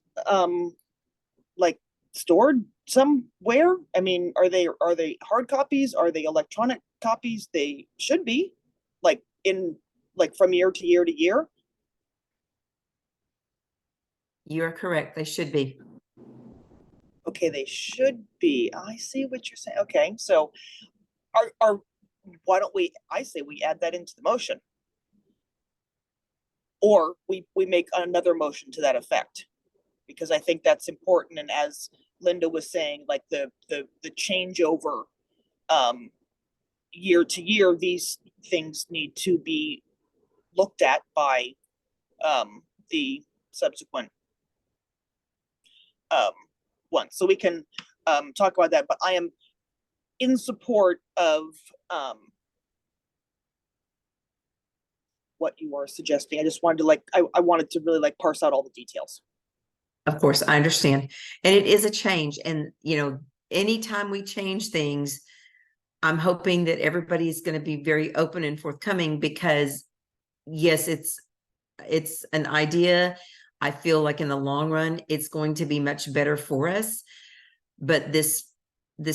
like stored somewhere? I mean, are they hard copies? Are they electronic copies? They should be, like from year to year to year. You are correct. They should be. Okay, they should be. I see what you're saying. Okay, so why don't I say we add that into the motion, or we make another motion to that effect, because I think that's important. And as Linda was saying, like the changeover year to year, these things need to be looked at by the subsequent one. So we can talk about that, but I am in support of what you are suggesting. I just wanted to I wanted to really parse out all the details. Of course, I understand. And it is a change. And, anytime we change things, I'm hoping that everybody is going to be very open and forthcoming, because yes, it's an idea. I feel like in the long run, it's going to be much better for us. But this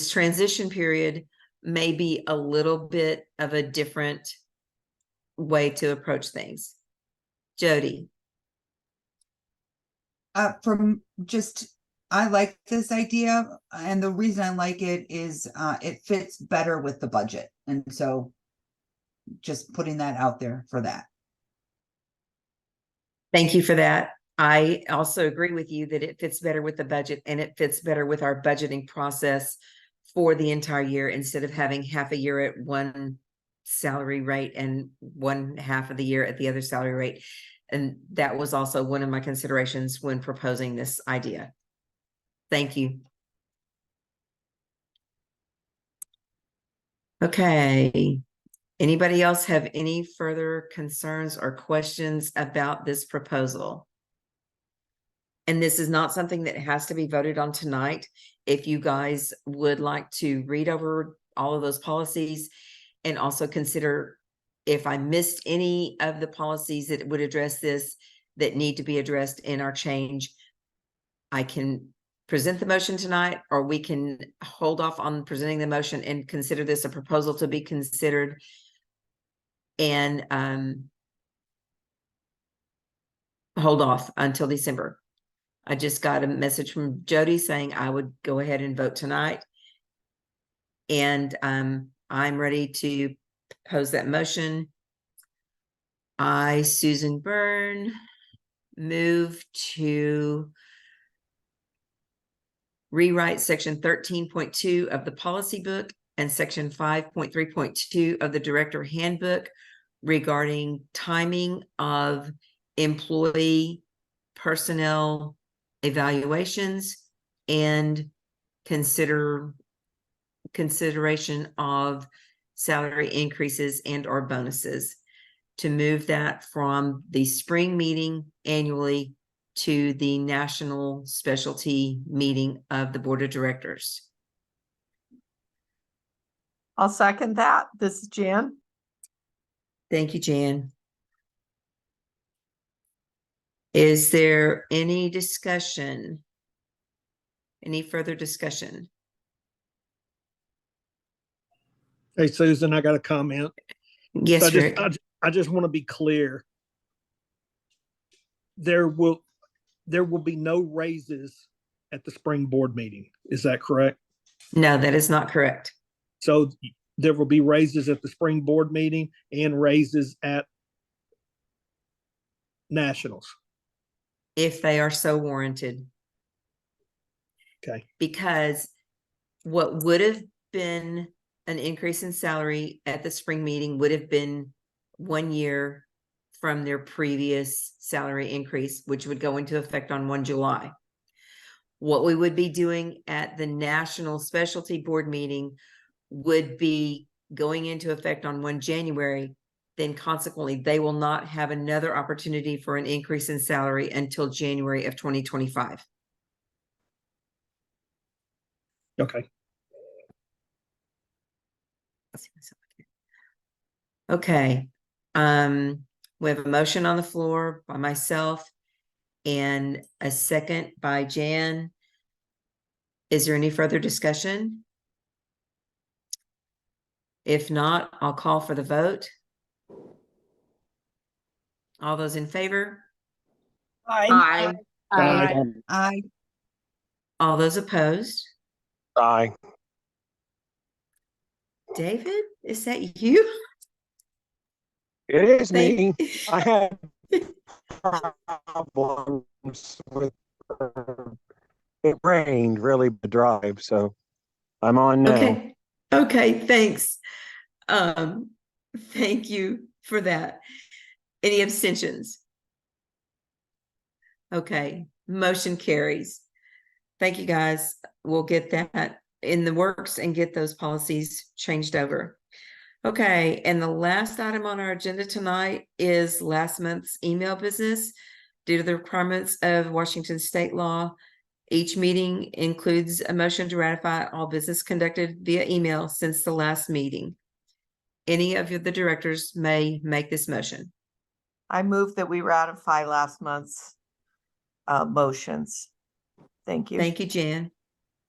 transition period may be a little bit of a different way to approach things. Jody. I like this idea, and the reason I like it is it fits better with the budget. And so just putting that out there for that. Thank you for that. I also agree with you that it fits better with the budget, and it fits better with our budgeting process for the entire year, instead of having half a year at one salary rate and one half of the year at the other salary rate. And that was also one of my considerations when proposing this idea. Thank you. Okay. Anybody else have any further concerns or questions about this proposal? And this is not something that has to be voted on tonight. If you guys would like to read over all of those policies and also consider if I missed any of the policies that would address this that need to be addressed in our change, I can present the motion tonight, or we can hold off on presenting the motion and consider this a proposal to be considered. And hold off until December. I just got a message from Jody saying I would go ahead and vote tonight. And I'm ready to pose that motion. I, Susan Byrne, move to rewrite section 13.2 of the policy book and section 5.3.2 of the director handbook regarding timing of employee personnel evaluations and consideration of salary increases and or bonuses, to move that from the spring meeting annually to the national specialty meeting of the board of directors. I'll second that. This is Jan. Thank you, Jan. Is there any discussion? Any further discussion? Hey, Susan, I got a comment. Yes, So Rick. I just want to be clear. There will be no raises at the spring board meeting. Is that correct? No, that is not correct. So there will be raises at the spring board meeting and raises at nationals. If they are so warranted. Okay. Because what would have been an increase in salary at the spring meeting would have been 1 year from their previous salary increase, which would go into effect on 1 July. What we would be doing at the national specialty board meeting would be going into effect on 1 January. Then consequently, they will not have another opportunity for an increase in salary until January of 2025. Okay. Okay. We have a motion on the floor by myself and a second by Jan. Is there any further discussion? If not, I'll call for the vote. All those in favor? Aye. I, All those opposed? Aye. David, is that you? It is Thank- me. I had problems with it rained really bad drive, so I'm on now. Okay. Okay, thanks. Thank you for that. Any abstentions? Okay, motion carries. Thank you, guys. We'll get that in the works and get those policies changed over. Okay, and the last item on our agenda tonight is last month's email business. Due to the requirements of Washington state law, each meeting includes a motion to ratify all business conducted via email since the last meeting. Any of the directors may make this motion. I move that we ratify last month's motions. Thank you. Thank you, Jan.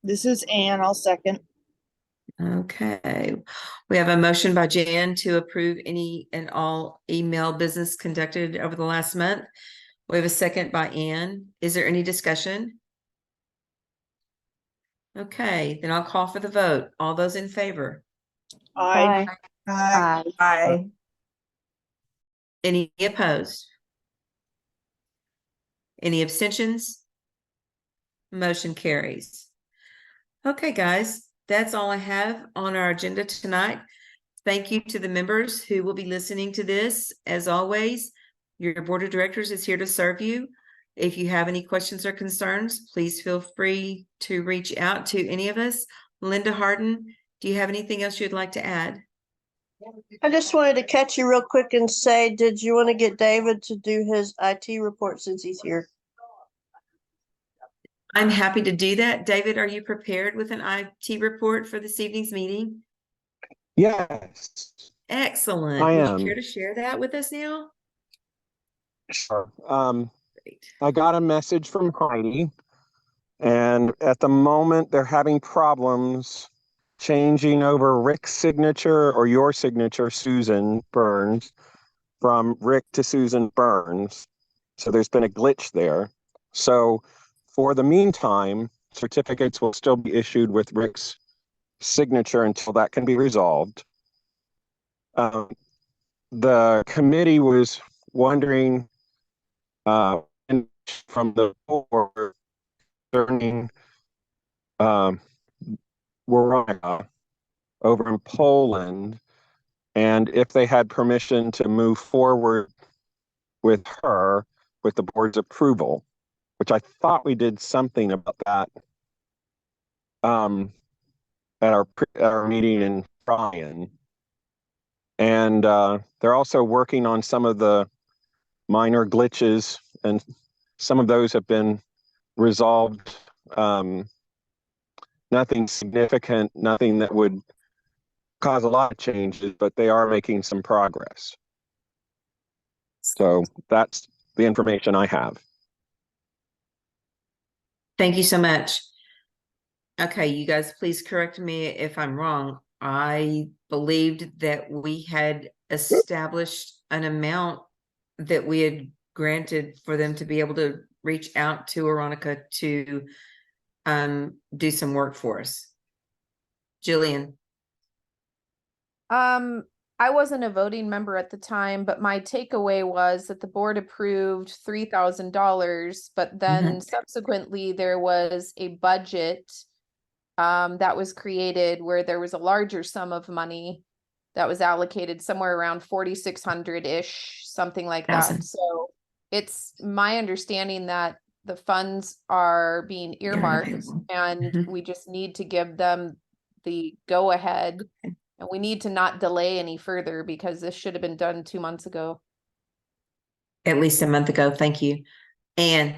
This is Ann, I'll second. Okay, we have a motion by Jan to approve any and all email business conducted over the last month. We have a second by Ann. Is there any discussion? Okay, then I'll call for the vote. All those in favor? Aye. I, Aye. Any opposed? Any abstentions? Motion carries. Okay, guys, that's all I have on our agenda tonight. Thank you to the members who will be listening to this. As always, your board of directors is here to serve you. If you have any questions or concerns, please feel free to reach out to any of us. Linda Harden, do you have anything else you'd like to add? I just wanted to catch you real quick and say, did you want to get David to do his IT report since he's here? I'm happy to do that. David, are you prepared with an IT report for this evening's meeting? Yes, Excellent. I Would you am. care to share that with us now? Sure. Great. I got a message from Heidi, and at the moment they're having problems changing over Rick's signature or your signature, Susan Burns, from Rick to Susan Burns. So there's been a glitch there. So for the meantime, certificates will still be issued with Rick's signature until that can be resolved. The committee was wondering from the board concerning Waranga over in Poland, and if they had permission to move forward with her with the board's approval, which I thought we did something about that at our meeting in Bryan. And they're also working on some of the minor glitches, and some of those have been resolved. Nothing significant, nothing that would cause a lot of changes, but they are making some progress. So that's the information I have. Thank you so much. Okay, you guys, please correct me if I'm wrong. I believed that we had established an amount that we had granted for them to be able to reach out to Veronica to do some work for us. Jillian. I wasn't a voting member at the time, but my takeaway was that the board approved $3,000, but then subsequently there was a budget that was created where there was a larger sum of money that was allocated, somewhere around 4,600-ish, something like that. So it's my understanding that the funds are being earmarked and we just need to give them the go ahead. And we need to not delay any further because this should have been done 2 months ago. At least a month ago. Thank you. And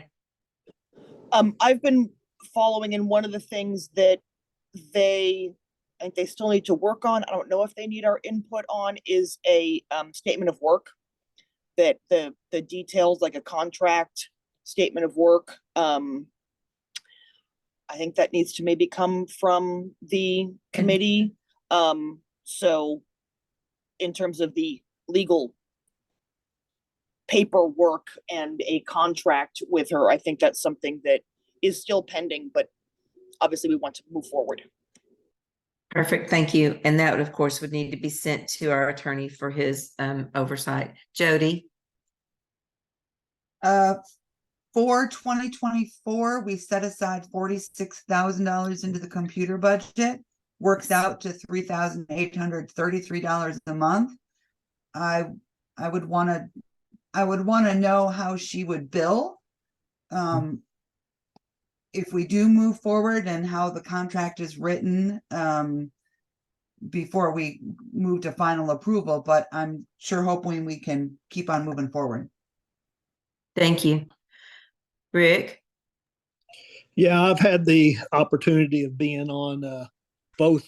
I've been following, and one of the things that I think they still need to work on, I don't know if they need our input on, is a statement of work that the details, like a contract statement of work. I think that needs to maybe come from the committee. So in terms of the legal paperwork and a contract with her, I think that's something that is still pending, but obviously we want to move forward. Perfect. Thank you. And that would, of course, would need to be sent to our attorney for his oversight. Jody. For 2024, we set aside $46,000 into the computer budget. Works out to $3,833 a month. I would want to know how she would bill if we do move forward, and how the contract is written before we move to final approval, but I'm sure hoping we can keep on moving forward. Thank you. Rick. Yeah, I've had the opportunity of being on both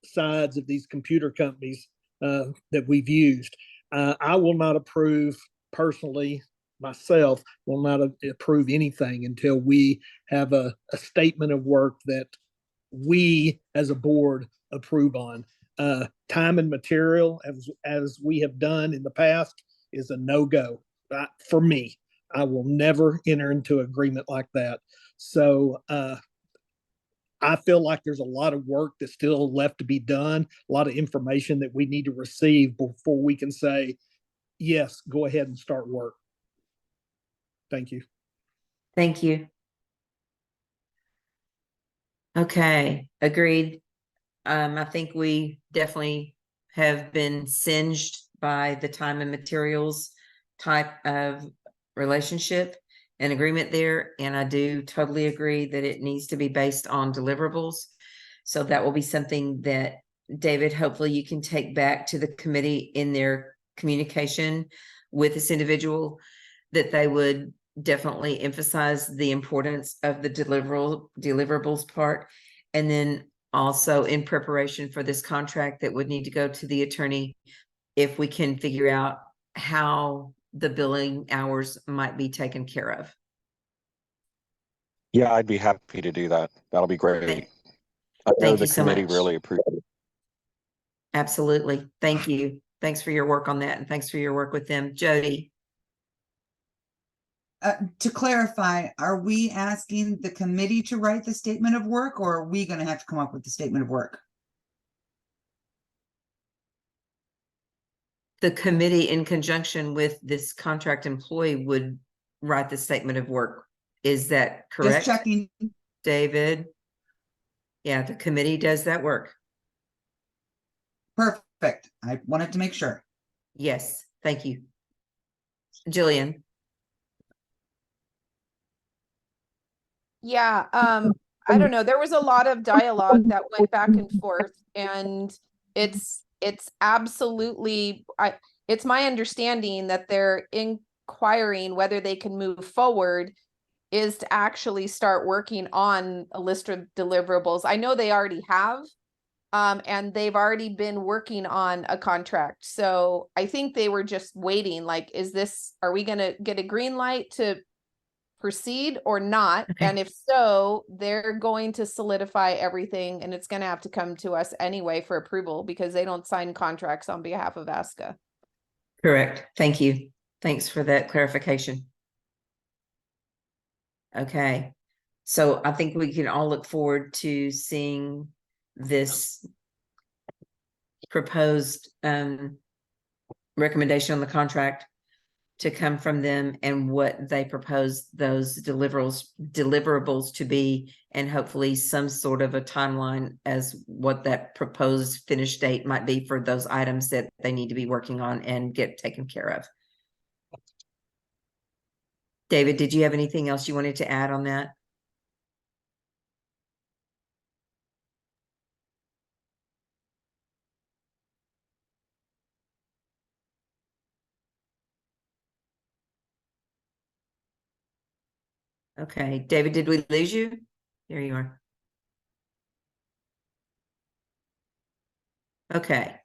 sides of these computer companies that we've used. I will not approve personally, myself, will not approve anything until we have a statement of work that we as a board approve on. Time and material, as we have done in the past, is a no-go for me. I will never enter into agreement like that. So I feel like there's a lot of work that's still left to be done, a lot of information that we need to receive before we can say, yes, go ahead and start work. Thank you. Thank you. Okay, agreed. I think we definitely have been singed by the time and materials type of relationship and agreement there. And I do totally agree that it needs to be based on deliverables. So that will be something that David, hopefully you can take back to the committee in their communication with this individual that they would definitely emphasize the importance of the deliverables part. And then also in preparation for this contract that would need to go to the attorney, if we can figure out how the billing hours might be taken care of. Yeah, I'd be happy to do that. That'll be great. Thank- I know thank the you so committee much. really appreciates it. Absolutely. Thank you. Thanks for your work on that, and thanks for your work with them. Jody. To clarify, are we asking the committee to write the statement of work, or are we going to have to come up with the statement of work? The committee, in conjunction with this contract employee, would write the statement of work. Is that correct? Just checking. David? Yeah, the committee does that work. Perfect. I wanted to make sure. Yes, thank you. Jillian? Yeah, I don't know. There was a lot of dialogue that went back and forth, and it's absolutely, it's my understanding that they're inquiring whether they can move forward is to actually start working on a list of deliverables. I know they already have, and they've already been working on a contract. So I think they were just waiting, like, are we gonna get a green light to proceed or not? Okay. And if so, they're going to solidify everything, and it's going to have to come to us anyway for approval because they don't sign contracts on behalf of ASCA. Correct. Thank you. Thanks for that clarification. Okay. So I think we can all look forward to seeing this proposed recommendation on the contract to come from them, and what they propose those deliverables to be, and hopefully some sort of a timeline as what that proposed finish date might be for those items that they need to be working on and get taken care of. David, did you have anything else you wanted to add on that? Okay, David, did we lose you? There you are. Okay.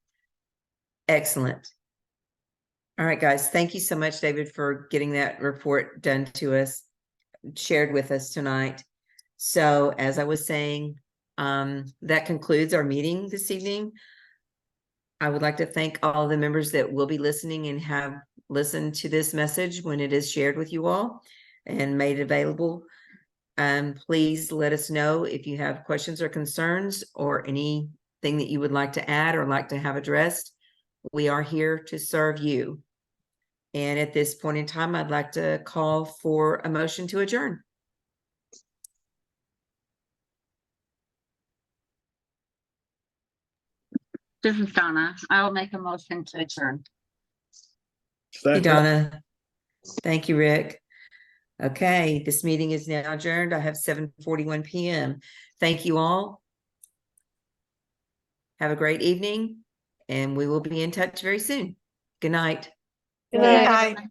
Excellent. All right, guys. Thank you so much, David, for getting that report done to us, shared with us tonight. So as I was saying, that concludes our meeting this evening. I would like to thank all the members that will be listening and have listened to this message when it is shared with you all and made available. Please let us know if you have questions or concerns or anything that you would like to add or like to have addressed. We are here to serve you. And at this point in time, I'd like to call for a motion to adjourn. This is Donna. I will make a motion to adjourn. Hey, Second. Donna. Thank you, Rick. Okay, this meeting is now adjourned. I have 7:41 p.m. Thank you all. Have a great evening, and we will be in touch very soon. Good night. Good Good night. night. Night.